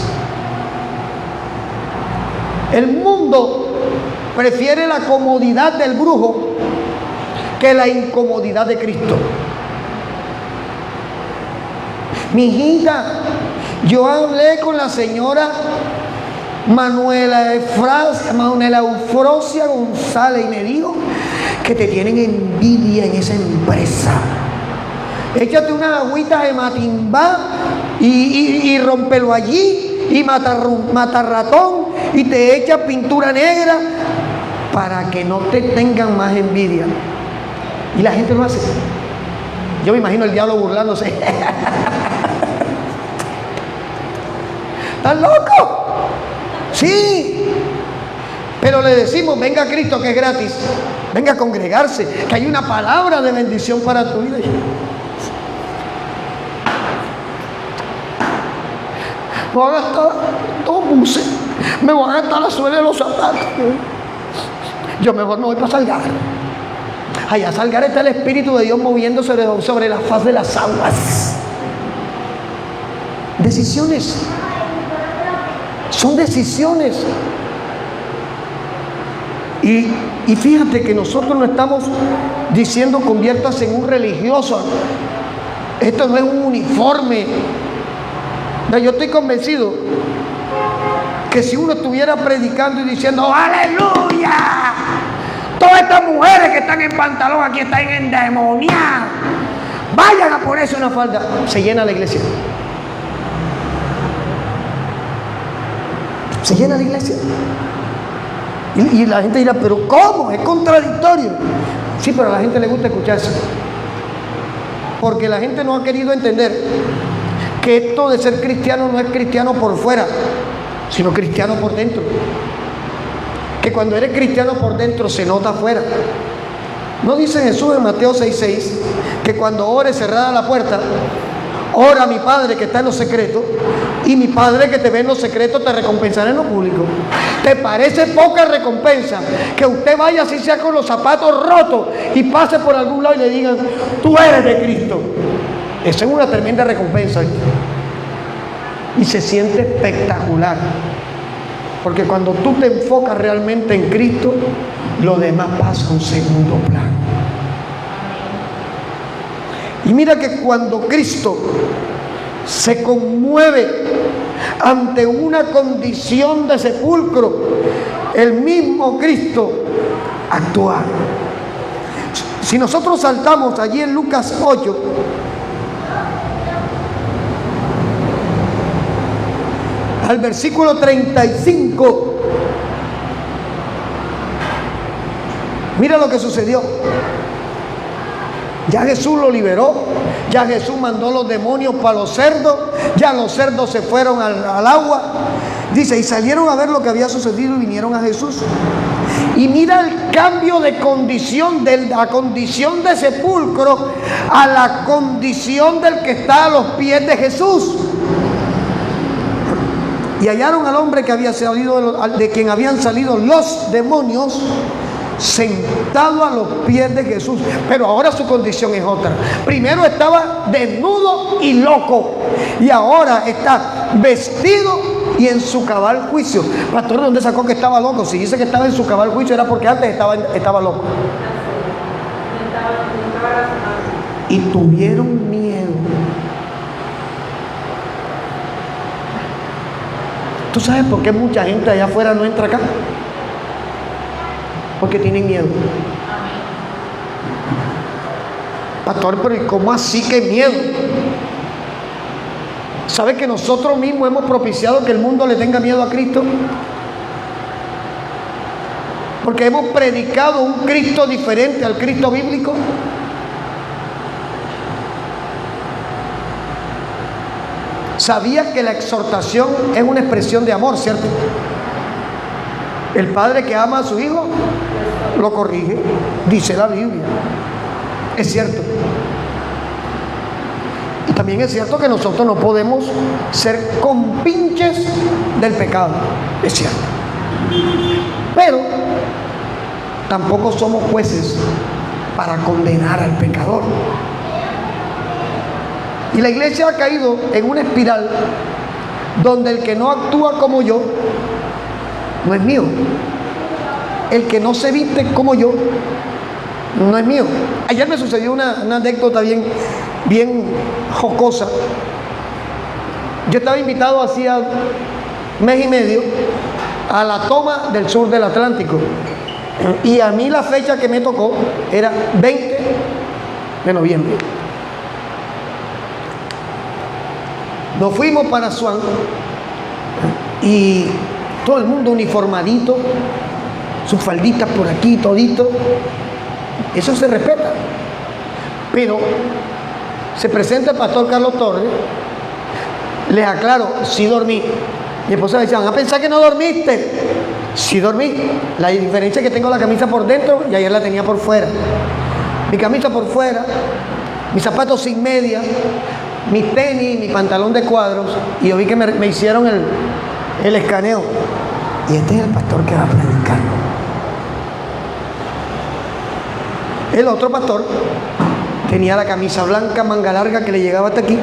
A: El mundo prefiere la comodidad del brujo que la incomodidad de Cristo. Mi hijita, yo hablé con la señora Manuela Eufrosia González y me dijo que te tienen envidia en esa empresa. Échate unas agüitas de matimbá y rómpelo allí y mata ratón y te echa pintura negra para que no te tengan más envidia. Y la gente lo hace. Yo me imagino el diablo burlándose. ¿Estás loco? Sí. Pero le decimos: venga a Cristo, que es gratis. Venga a congregarse, que hay una palabra de bendición para tu vida. Me voy a gastar 2 buses, me voy a gastar la suela de los zapatos. Yo mejor me voy para Salgar. Allá Salgar está el Espíritu de Dios moviéndose sobre la faz de las aguas. Decisiones. Son decisiones. Y fíjate que nosotros no estamos diciendo conviértase en un religioso. Esto no es un uniforme. Yo estoy convencido que si uno estuviera predicando y diciendo ¡aleluya! Todas estas mujeres que están en pantalón aquí están endemoniadas, vayan a ponerse una falda, se llena la iglesia. Se llena la iglesia. Y la gente dirá, pero ¿cómo? Es contradictorio. Sí, pero a la gente le gusta escucharse. Porque la gente no ha querido entender que esto de ser cristiano no es cristiano por fuera, sino cristiano por dentro. Que cuando eres cristiano por dentro se nota afuera. ¿No dice Jesús en Mateo 6:6 que cuando ores cerrada la puerta, ora a mi Padre que está en lo secreto, y mi Padre que te ve en lo secreto te recompensará en lo público? ¿Te parece poca recompensa que usted vaya así sea con los zapatos rotos y pase por algún lado y le digan, tú eres de Cristo? Esa es una tremenda recompensa. Y se siente espectacular. Porque cuando tú te enfocas realmente en Cristo, lo demás pasa a un segundo plano. Y mira que cuando Cristo se conmueve ante una condición de sepulcro, el mismo Cristo actúa. Si nosotros saltamos allí en Lucas 8, al versículo 35, mira lo que sucedió. Ya Jesús lo liberó, ya Jesús mandó los demonios para los cerdos, ya los cerdos se fueron al agua. Dice, y salieron a ver lo que había sucedido y vinieron a Jesús. Y mira el cambio de condición, de la condición de sepulcro a la condición del que está a los pies de Jesús. Y hallaron al hombre que había salido, de quien habían salido los demonios, sentado a los pies de Jesús. Pero ahora su condición es otra. Primero estaba desnudo y loco, y ahora está vestido y en su cabal juicio. Pastor, ¿dónde sacó que estaba loco? Si dice que estaba en su cabal juicio, era porque antes estaba loco. Y tuvieron miedo. ¿Tú sabes por qué mucha gente allá afuera no entra acá? Porque tienen miedo. Pastor, pero ¿y cómo así que miedo? ¿Sabe que nosotros mismos hemos propiciado que el mundo le tenga miedo a Cristo? Porque hemos predicado un Cristo diferente al Cristo bíblico. ¿Sabía que la exhortación es una expresión de amor, cierto? El padre que ama a su hijo lo corrige, dice la Biblia. Es cierto. Y también es cierto que nosotros no podemos ser compinches del pecado. Es cierto. Pero tampoco somos jueces para condenar al pecador. Y la iglesia ha caído en una espiral donde el que no actúa como yo no es mío. El que no se viste como yo no es mío. Ayer me sucedió una anécdota bien jocosa. Yo estaba invitado hacía mes y medio a la toma del sur del Atlántico. Y a mí la fecha que me tocó era 20 de noviembre. Nos fuimos para Swan y todo el mundo uniformadito, sus falditas por aquí, todito. Eso se respeta. Pero se presenta el pastor Carlos Torres. Les aclaro, sí dormí. Mi esposa me decía, van a pensar que no dormiste. Sí dormí. La diferencia es que tengo la camisa por dentro y ayer la tenía por fuera. Mi camisa por fuera, mis zapatos sin media, mis tenis, mi pantalón de cuadros. Y yo vi que me hicieron el escaneo. Y este es el pastor que va a predicar. El otro pastor tenía la camisa blanca, manga larga, que le llegaba hasta aquí.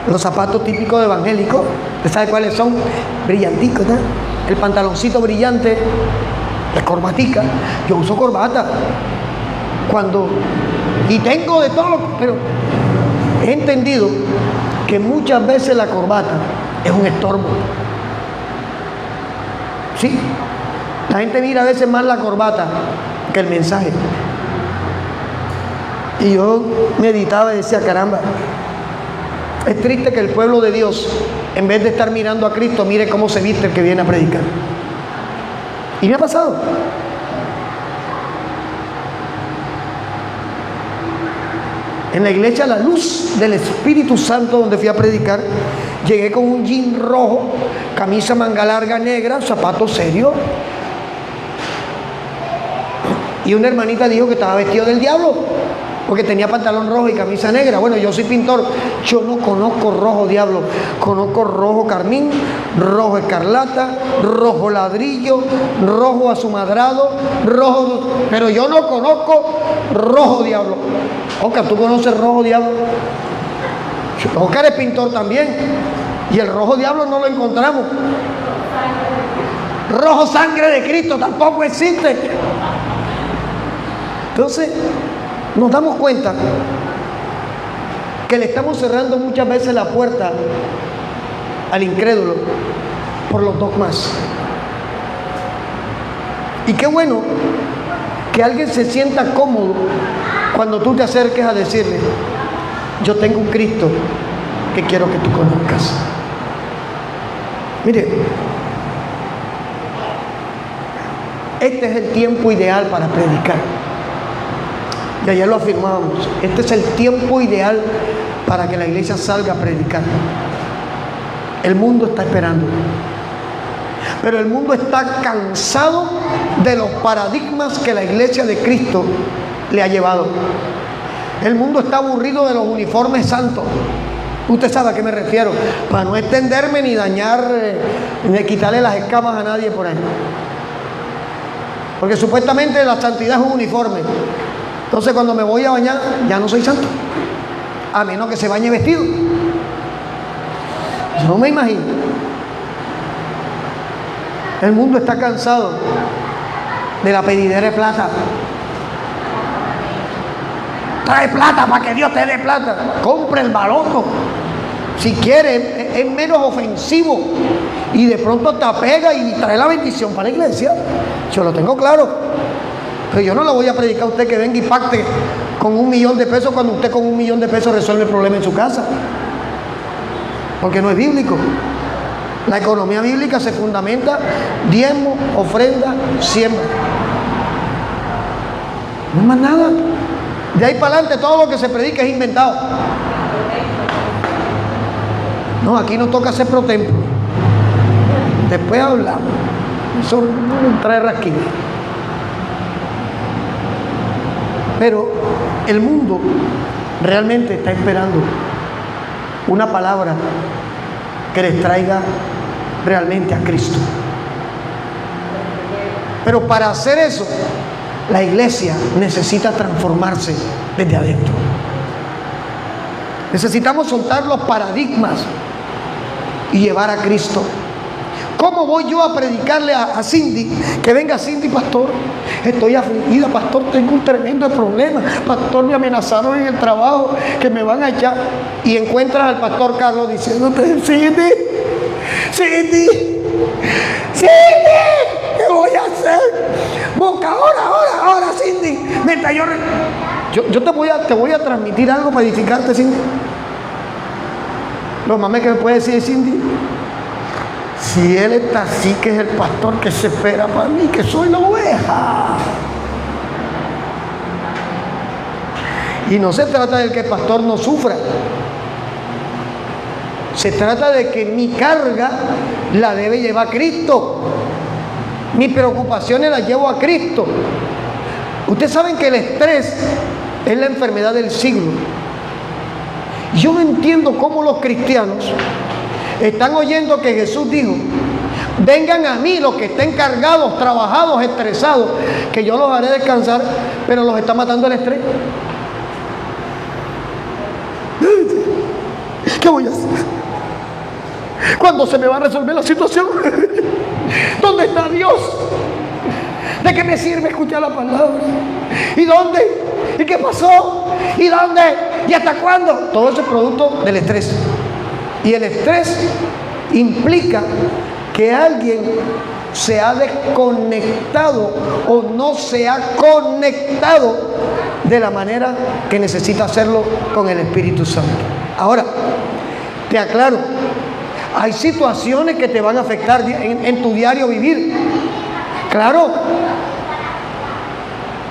A: Los zapatos típicos de evangélico, ¿usted sabe cuáles son? Brillanticos, ¿no? El pantaloncito brillante, la corbatica. Yo uso corbata y tengo de todo, pero he entendido que muchas veces la corbata es un estorbo. Sí, la gente mira a veces más la corbata que el mensaje. Y yo meditaba y decía, caramba, es triste que el pueblo de Dios, en vez de estar mirando a Cristo, mire cómo se viste el que viene a predicar. Y me ha pasado. En la iglesia La Luz del Espíritu Santo, donde fui a predicar, llegué con un jean rojo, camisa manga larga negra, zapatos serios. Y una hermanita dijo que estaba vestido del diablo, porque tenía pantalón rojo y camisa negra. Bueno, yo soy pintor, yo no conozco rojo diablo, conozco rojo carmín, rojo escarlata, rojo ladrillo, rojo azumadrado, rojo... Pero yo no conozco rojo diablo. Oscar, ¿tú conoces rojo diablo? Oscar es pintor también, y el rojo diablo no lo encontramos. Rojo sangre de Cristo tampoco existe. Entonces, nos damos cuenta que le estamos cerrando muchas veces la puerta al incrédulo por los dogmas. Y qué bueno que alguien se sienta cómodo cuando tú te acerques a decirle, yo tengo un Cristo que quiero que tú conozcas. Mire, este es el tiempo ideal para predicar. Y ayer lo afirmábamos, este es el tiempo ideal para que la iglesia salga a predicar. El mundo está esperando, pero el mundo está cansado de los paradigmas que la iglesia de Cristo le ha llevado. El mundo está aburrido de los uniformes santos. Usted sabe a qué me refiero, para no extenderme ni dañar, ni quitarle las escamas a nadie por ahí. Porque supuestamente la santidad es un uniforme. Entonces cuando me voy a bañar, ya no soy santo, a menos que se bañe vestido. Yo no me imagino. El mundo está cansado de la pedidera de plata. Trae plata para que Dios te dé plata. Compre el baloto. Si quiere, es menos ofensivo. Y de pronto te apega y trae la bendición para la iglesia. Yo lo tengo claro. Pero yo no le voy a predicar a usted que venga y pacte con $1.000.000 de pesos cuando usted con $1.000.000 de pesos resuelve el problema en su casa. Porque no es bíblico. La economía bíblica se fundamenta diezmo, ofrenda, siembra. No es más nada. De ahí para adelante todo lo que se predica es inventado. No, aquí nos toca hacer pro templo. Después hablamos. Eso no trae rasquilla. Pero el mundo realmente está esperando una palabra que les traiga realmente a Cristo. Pero para hacer eso, la iglesia necesita transformarse desde adentro. Necesitamos soltar los paradigmas y llevar a Cristo. ¿Cómo voy yo a predicarle a Cindy? Que venga Cindy, pastor, estoy afligida, pastor, tengo un tremendo problema, pastor, me amenazaron en el trabajo que me van a echar. Y encuentras al pastor Carlos diciéndote, Cindy, Cindy, Cindy, ¿qué voy a hacer? Busca ahora, Cindy. Mientras yo te voy a transmitir algo para edificarte, Cindy. Lo más que me puede decir Cindy, si él está así, que es el pastor que se espera para mí, que soy la oveja. Y no se trata de que el pastor no sufra. Se trata de que mi carga la debe llevar Cristo. Mis preocupaciones las llevo a Cristo. Ustedes saben que el estrés es la enfermedad del siglo. Yo no entiendo cómo los cristianos están oyendo que Jesús dijo, vengan a mí los que estén cargados, trabajados, estresados, que yo los haré descansar, pero los está matando el estrés. ¿Qué voy a hacer? ¿Cuándo se me va a resolver la situación? ¿Dónde está Dios? ¿De qué me sirve escuchar la palabra? ¿Y dónde? ¿Y qué pasó? ¿Y dónde? ¿Y hasta cuándo? Todo eso es producto del estrés. Y el estrés implica que alguien se ha desconectado o no se ha conectado de la manera que necesita hacerlo con el Espíritu Santo. Ahora, te aclaro, hay situaciones que te van a afectar en tu diario vivir. Claro,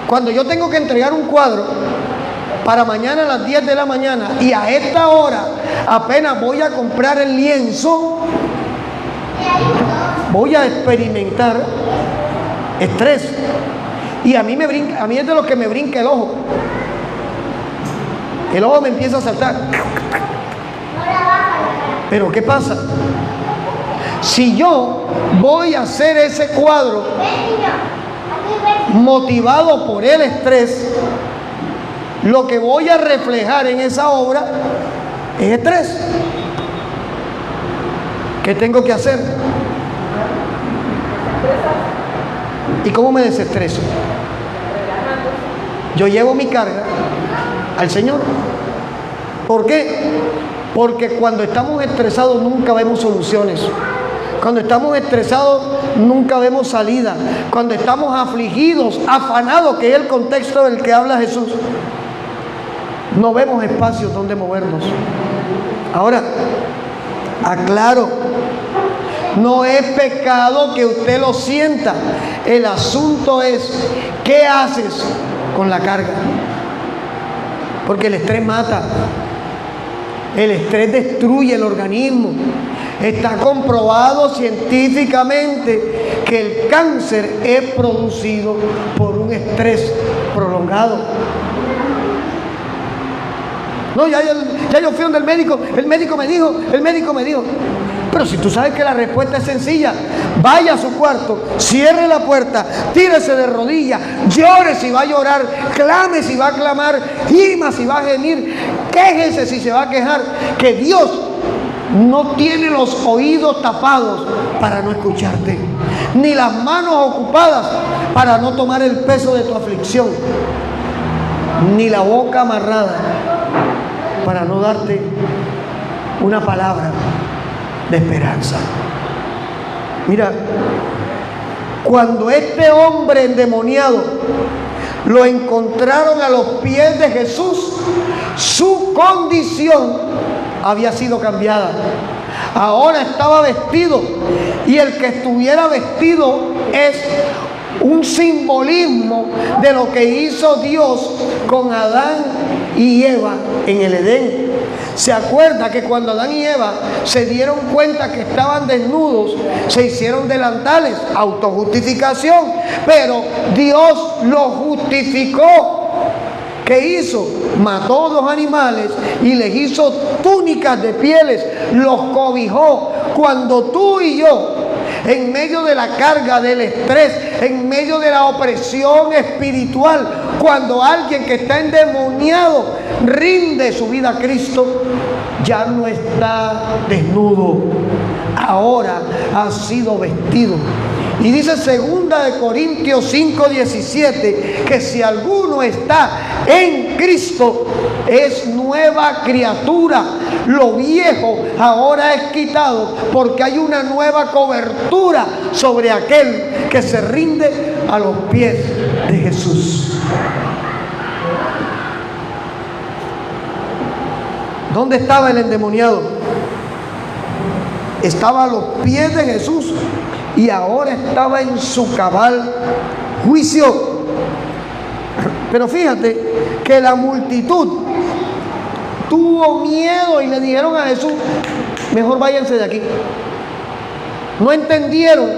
A: cuando yo tengo que entregar un cuadro para mañana a las 10 de la mañana y a esta hora apenas voy a comprar el lienzo, voy a experimentar estrés. Y a mí es de lo que me brinca el ojo. El ojo me empieza a saltar. Pero ¿qué pasa? Si yo voy a hacer ese cuadro motivado por el estrés, lo que voy a reflejar en esa obra es estrés. ¿Qué tengo que hacer? ¿Y cómo me desestreso? Yo llevo mi carga al Señor. ¿Por qué? Porque cuando estamos estresados nunca vemos soluciones. Cuando estamos estresados nunca vemos salida. Cuando estamos afligidos, afanados, que es el contexto del que habla Jesús, no vemos espacios donde movernos. Ahora, aclaro, no es pecado que usted lo sienta. El asunto es, ¿qué haces con la carga? Porque el estrés mata. El estrés destruye el organismo. Está comprobado científicamente que el cáncer es producido por un estrés prolongado. No, ya yo fui donde el médico me dijo. Pero si tú sabes que la respuesta es sencilla, vaya a su cuarto, cierre la puerta, tírese de rodillas, llore si va a llorar, clame si va a clamar, gima si va a gemir, quéjese si se va a quejar, que Dios no tiene los oídos tapados para no escucharte, ni las manos ocupadas para no tomar el peso de tu aflicción, ni la boca amarrada para no darte una palabra de esperanza. Mira, cuando este hombre endemoniado lo encontraron a los pies de Jesús, su condición había sido cambiada. Ahora estaba vestido, y el que estuviera vestido es un simbolismo de lo que hizo Dios con Adán y Eva en el Edén. Se acuerda que cuando Adán y Eva se dieron cuenta que estaban desnudos, se hicieron delantales, autojustificación, pero Dios lo justificó. ¿Qué hizo? Mató dos animales y les hizo túnicas de pieles, los cobijó. Cuando tú y yo, en medio de la carga, del estrés, en medio de la opresión espiritual, cuando alguien que está endemoniado rinde su vida a Cristo, ya no está desnudo, ahora ha sido vestido. Y dice 2 Corintios 5:17 que si alguno está en Cristo es nueva criatura. Lo viejo ahora es quitado, porque hay una nueva cobertura sobre aquel que se rinde a los pies de Jesús. ¿Dónde estaba el endemoniado? Estaba a los pies de Jesús y ahora estaba en su cabal juicio. Pero fíjate que la multitud tuvo miedo y le dijeron a Jesús: mejor váyanse de aquí. No entendieron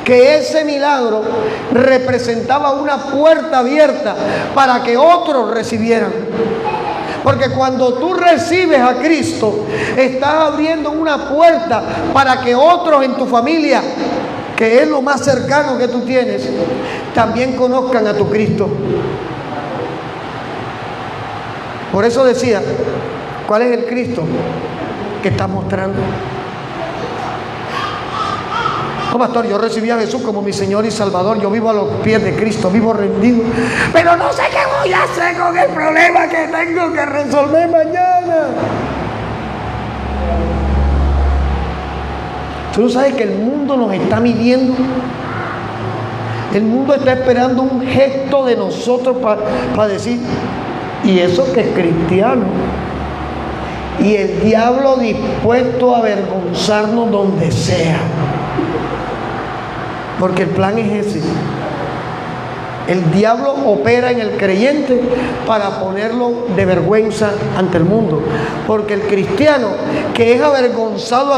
A: que ese milagro representaba una puerta abierta para que otros recibieran. Porque cuando tú recibes a Cristo, estás abriendo una puerta para que otros en tu familia, que es lo más cercano que tú tienes, también conozcan a tu Cristo. Por eso decía, ¿cuál es el Cristo que estás mostrando? No, pastor, yo recibí a Jesús como mi Señor y Salvador. Yo vivo a los pies de Cristo, vivo rendido. Pero no sé qué voy a hacer con el problema que tengo que resolver mañana. Tú no sabes que el mundo nos está midiendo. El mundo está esperando un gesto de nosotros para decir, y eso que es cristiano. Y el diablo dispuesto a avergonzarnos donde sea. Porque el plan es ese. El diablo opera en el creyente para ponerlo de vergüenza ante el mundo. Porque el cristiano que es avergonzado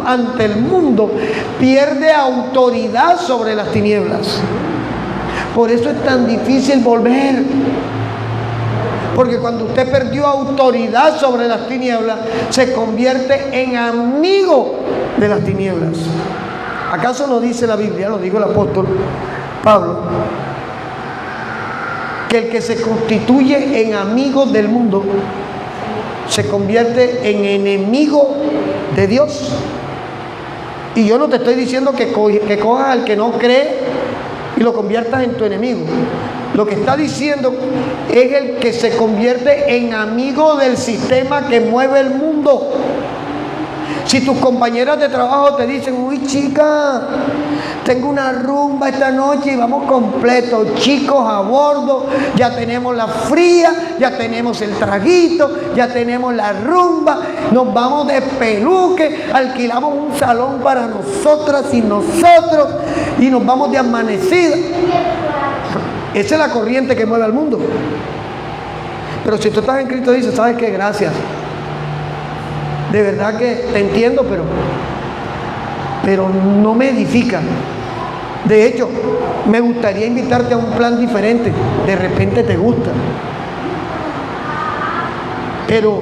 A: ante el mundo pierde autoridad sobre las tinieblas. Por eso es tan difícil volver. Porque cuando usted perdió autoridad sobre las tinieblas, se convierte en amigo de las tinieblas. ¿Acaso no dice la Biblia, lo dijo el apóstol Pablo, que el que se constituye en amigo del mundo se convierte en enemigo de Dios? Y yo no te estoy diciendo que cojas al que no cree y lo conviertas en tu enemigo. Lo que está diciendo es el que se convierte en amigo del sistema que mueve el mundo. Si tus compañeras de trabajo te dicen, uy chica, tengo una rumba esta noche y vamos completos, chicos a bordo, ya tenemos la fría, ya tenemos el traguito, ya tenemos la rumba, nos vamos de peluque, alquilamos un salón para nosotras y nosotros y nos vamos de amanecida. Esa es la corriente que mueve al mundo. Pero si tú estás en Cristo, dices, ¿sabes qué? Gracias. De verdad que te entiendo, pero no me edifica. De hecho, me gustaría invitarte a un plan diferente. De repente te gusta. Pero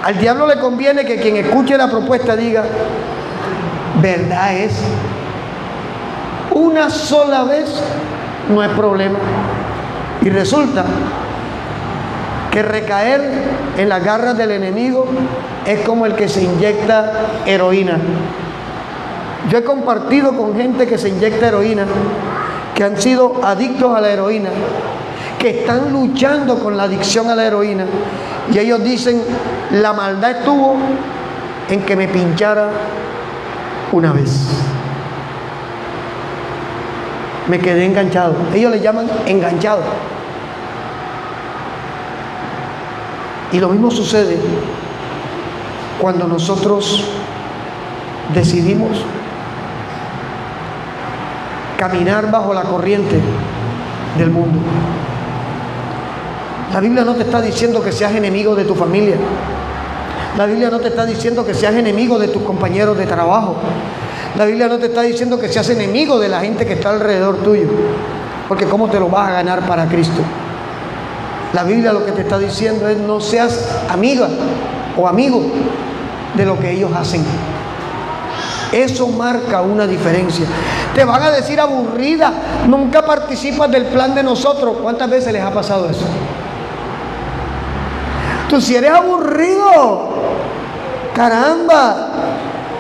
A: al diablo le conviene que quien escuche la propuesta diga, verdad es. Una sola vez no es problema. Y resulta que recaer en las garras del enemigo es como el que se inyecta heroína. Yo he compartido con gente que se inyecta heroína, que han sido adictos a la heroína, que están luchando con la adicción a la heroína, y ellos dicen, la maldad estuvo en que me pinchara una vez. Me quedé enganchado. Ellos le llaman enganchado. Y lo mismo sucede cuando nosotros decidimos caminar bajo la corriente del mundo. La Biblia no te está diciendo que seas enemigo de tu familia. La Biblia no te está diciendo que seas enemigo de tus compañeros de trabajo. La Biblia no te está diciendo que seas enemigo de la gente que está alrededor tuyo. Porque ¿cómo te lo vas a ganar para Cristo? La Biblia lo que te está diciendo es no seas amiga o amigo de lo que ellos hacen. Eso marca una diferencia. Te van a decir aburrida, nunca participas del plan de nosotros. ¿Cuántas veces les ha pasado eso? Tú si eres aburrido, caramba.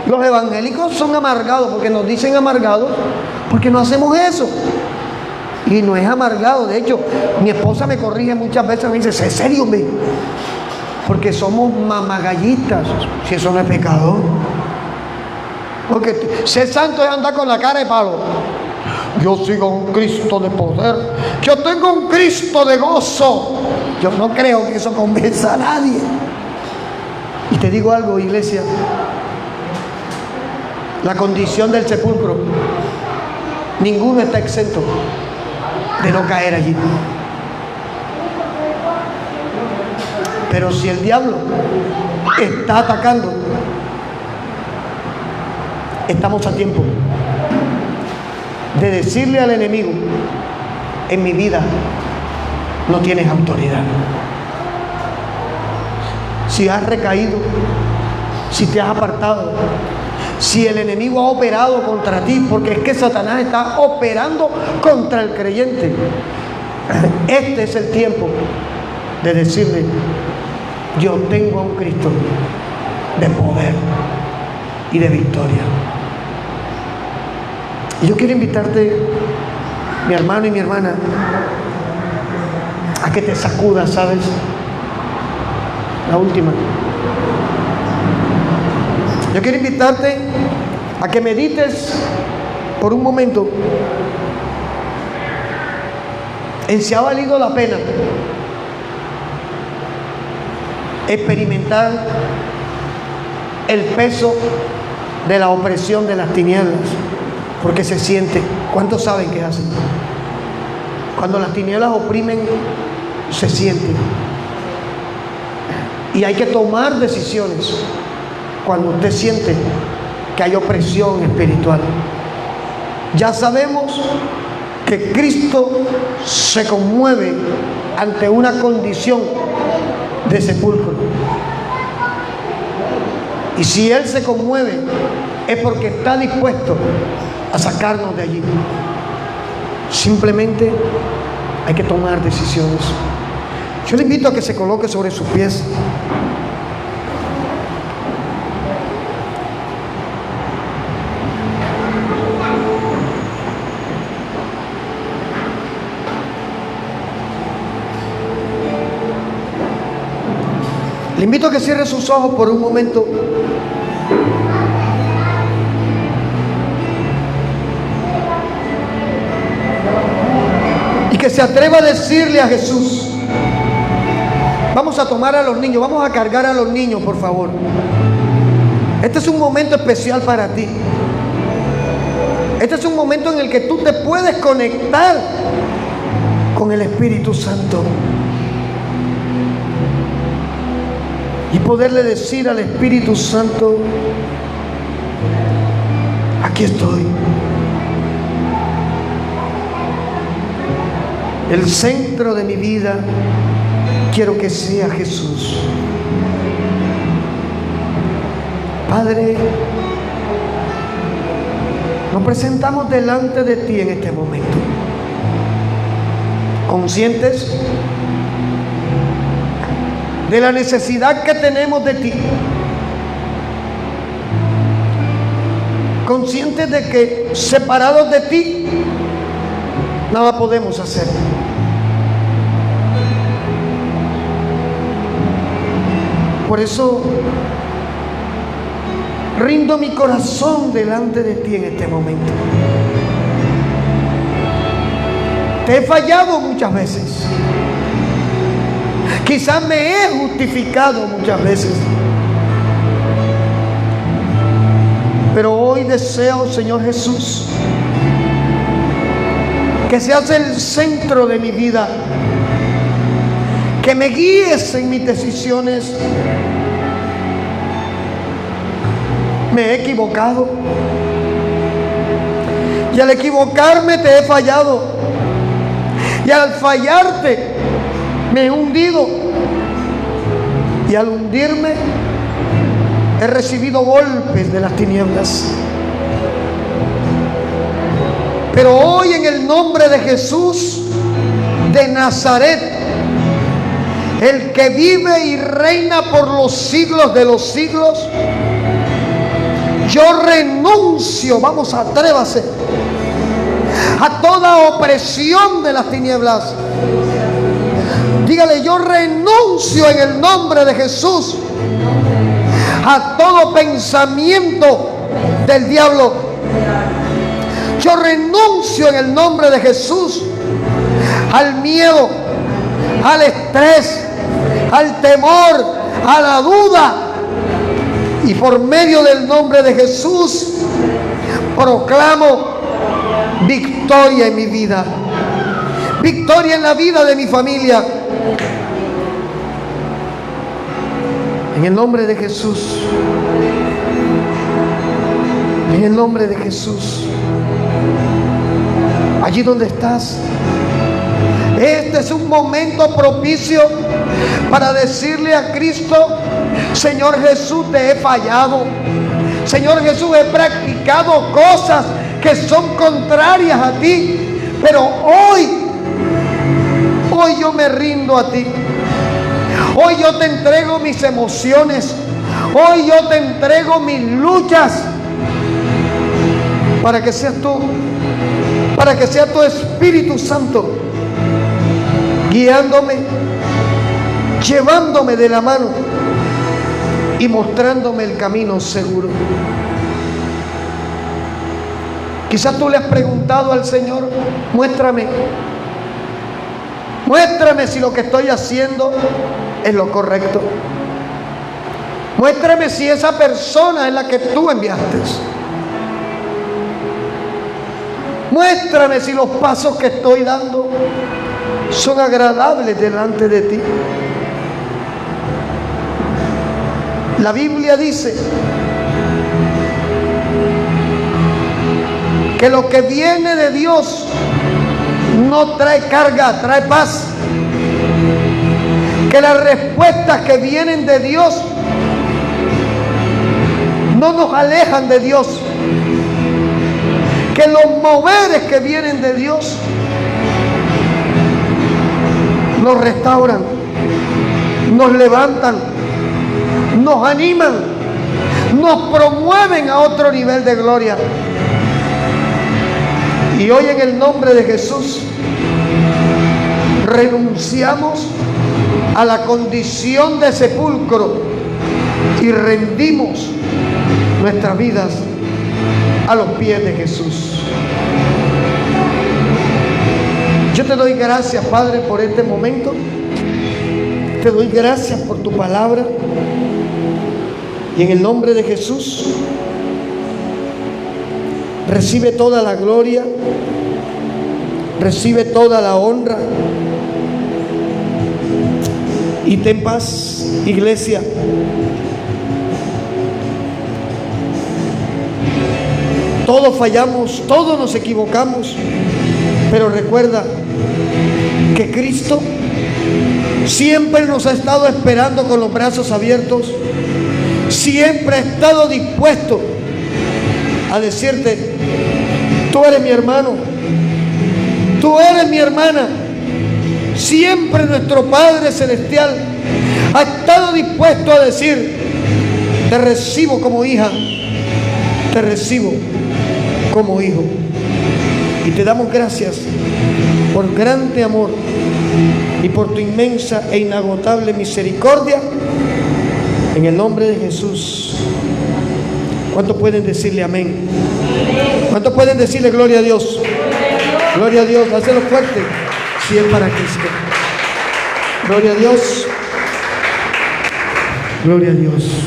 A: Los evangélicos son amargados porque nos dicen amargados porque no hacemos eso. Y no es amargado. De hecho, mi esposa me corrige muchas veces, me dice, sé serio, hombre, porque somos mamagallitas. Si eso no es pecado. Porque ser santo es andar con la cara de palo. Yo sigo un Cristo de poder. Yo tengo un Cristo de gozo. Yo no creo que eso convenza a nadie. Y te digo algo, iglesia. La condición del sepulcro, ninguno está exento de no caer allí. Pero si el diablo está atacando, estamos a tiempo de decirle al enemigo, en mi vida no tienes autoridad. Si has recaído, si te has apartado, si el enemigo ha operado contra ti, porque es que Satanás está operando contra el creyente, este es el tiempo de decirle, yo tengo a un Cristo de poder y de victoria. Y yo quiero invitarte, mi hermano y mi hermana, a que te sacudas, ¿sabes? La última. Yo quiero invitarte a que medites por un momento en si ha valido la pena experimentar el peso de la opresión de las tinieblas, porque se siente. ¿Cuántos saben qué hacen? Cuando las tinieblas oprimen, se siente. Y hay que tomar decisiones cuando usted siente que hay opresión espiritual. Ya sabemos que Cristo se conmueve ante una condición de sepulcro. Y si Él se conmueve, es porque está dispuesto a sacarnos de allí. Simplemente hay que tomar decisiones. Yo le invito a que se coloque sobre sus pies. Le invito a que cierre sus ojos por un momento. Y que se atreva a decirle a Jesús. Vamos a tomar a los niños, vamos a cargar a los niños, por favor. Este es un momento especial para ti. Este es un momento en el que tú te puedes conectar con el Espíritu Santo. Y poderle decir al Espíritu Santo: aquí estoy. El centro de mi vida quiero que sea Jesús. Padre, nos presentamos delante de ti en este momento, conscientes de la necesidad que tenemos de ti, conscientes de que separados de ti nada podemos hacer. Por eso rindo mi corazón delante de ti en este momento. Te he fallado muchas veces. Quizás me he justificado muchas veces. Pero hoy deseo, Señor Jesús, que seas el centro de mi vida, que me guíes en mis decisiones. Me he equivocado y al equivocarme te he fallado, y al fallarte me he hundido, y al hundirme he recibido golpes de las tinieblas. Pero hoy, en el nombre de Jesús de Nazaret, el que vive y reina por los siglos de los siglos, yo renuncio, vamos, atrévase, a toda opresión de las tinieblas. Dígale: yo renuncio en el nombre de Jesús a todo pensamiento del diablo. Yo renuncio en el nombre de Jesús al miedo, al estrés, al temor, a la duda. Y por medio del nombre de Jesús proclamo victoria en mi vida, victoria en la vida de mi familia. En el nombre de Jesús, en el nombre de Jesús. Allí donde estás, este es un momento propicio para decirle a Cristo: Señor Jesús, te he fallado. Señor Jesús, he practicado cosas que son contrarias a ti, pero hoy yo me rindo a ti. Hoy yo te entrego mis emociones. Hoy yo te entrego mis luchas, para que seas tú, para que sea tu Espíritu Santo guiándome, llevándome de la mano y mostrándome el camino seguro. Quizás tú le has preguntado al Señor, muéstrame si lo que estoy haciendo es lo correcto. Muéstrame si esa persona es la que tú enviaste. Muéstrame si los pasos que estoy dando son agradables delante de ti. La Biblia dice que lo que viene de Dios no trae carga, trae paz. Que las respuestas que vienen de Dios no nos alejan de Dios. Que los moveres que vienen de Dios nos restauran, nos levantan, nos animan, nos promueven a otro nivel de gloria. Y hoy en el nombre de Jesús renunciamos a la condición de sepulcro y rendimos nuestras vidas a los pies de Jesús. Yo te doy gracias, Padre, por este momento. Te doy gracias por tu palabra. Y en el nombre de Jesús, recibe toda la gloria, recibe toda la honra. Y ten paz, iglesia. Todos fallamos, todos nos equivocamos, pero recuerda que Cristo siempre nos ha estado esperando con los brazos abiertos, siempre ha estado dispuesto a decirte, tú eres mi hermano, tú eres mi hermana. Siempre nuestro Padre Celestial ha estado dispuesto a decir, te recibo como hija, te recibo como hijo. Y te damos gracias por grande amor y por tu inmensa e inagotable misericordia, en el nombre de Jesús. ¿Cuántos pueden decirle amén? ¿Cuántos pueden decirle gloria a Dios? Gloria a Dios, hácelo fuerte si es para Cristo. Gloria a Dios. Gloria a Dios.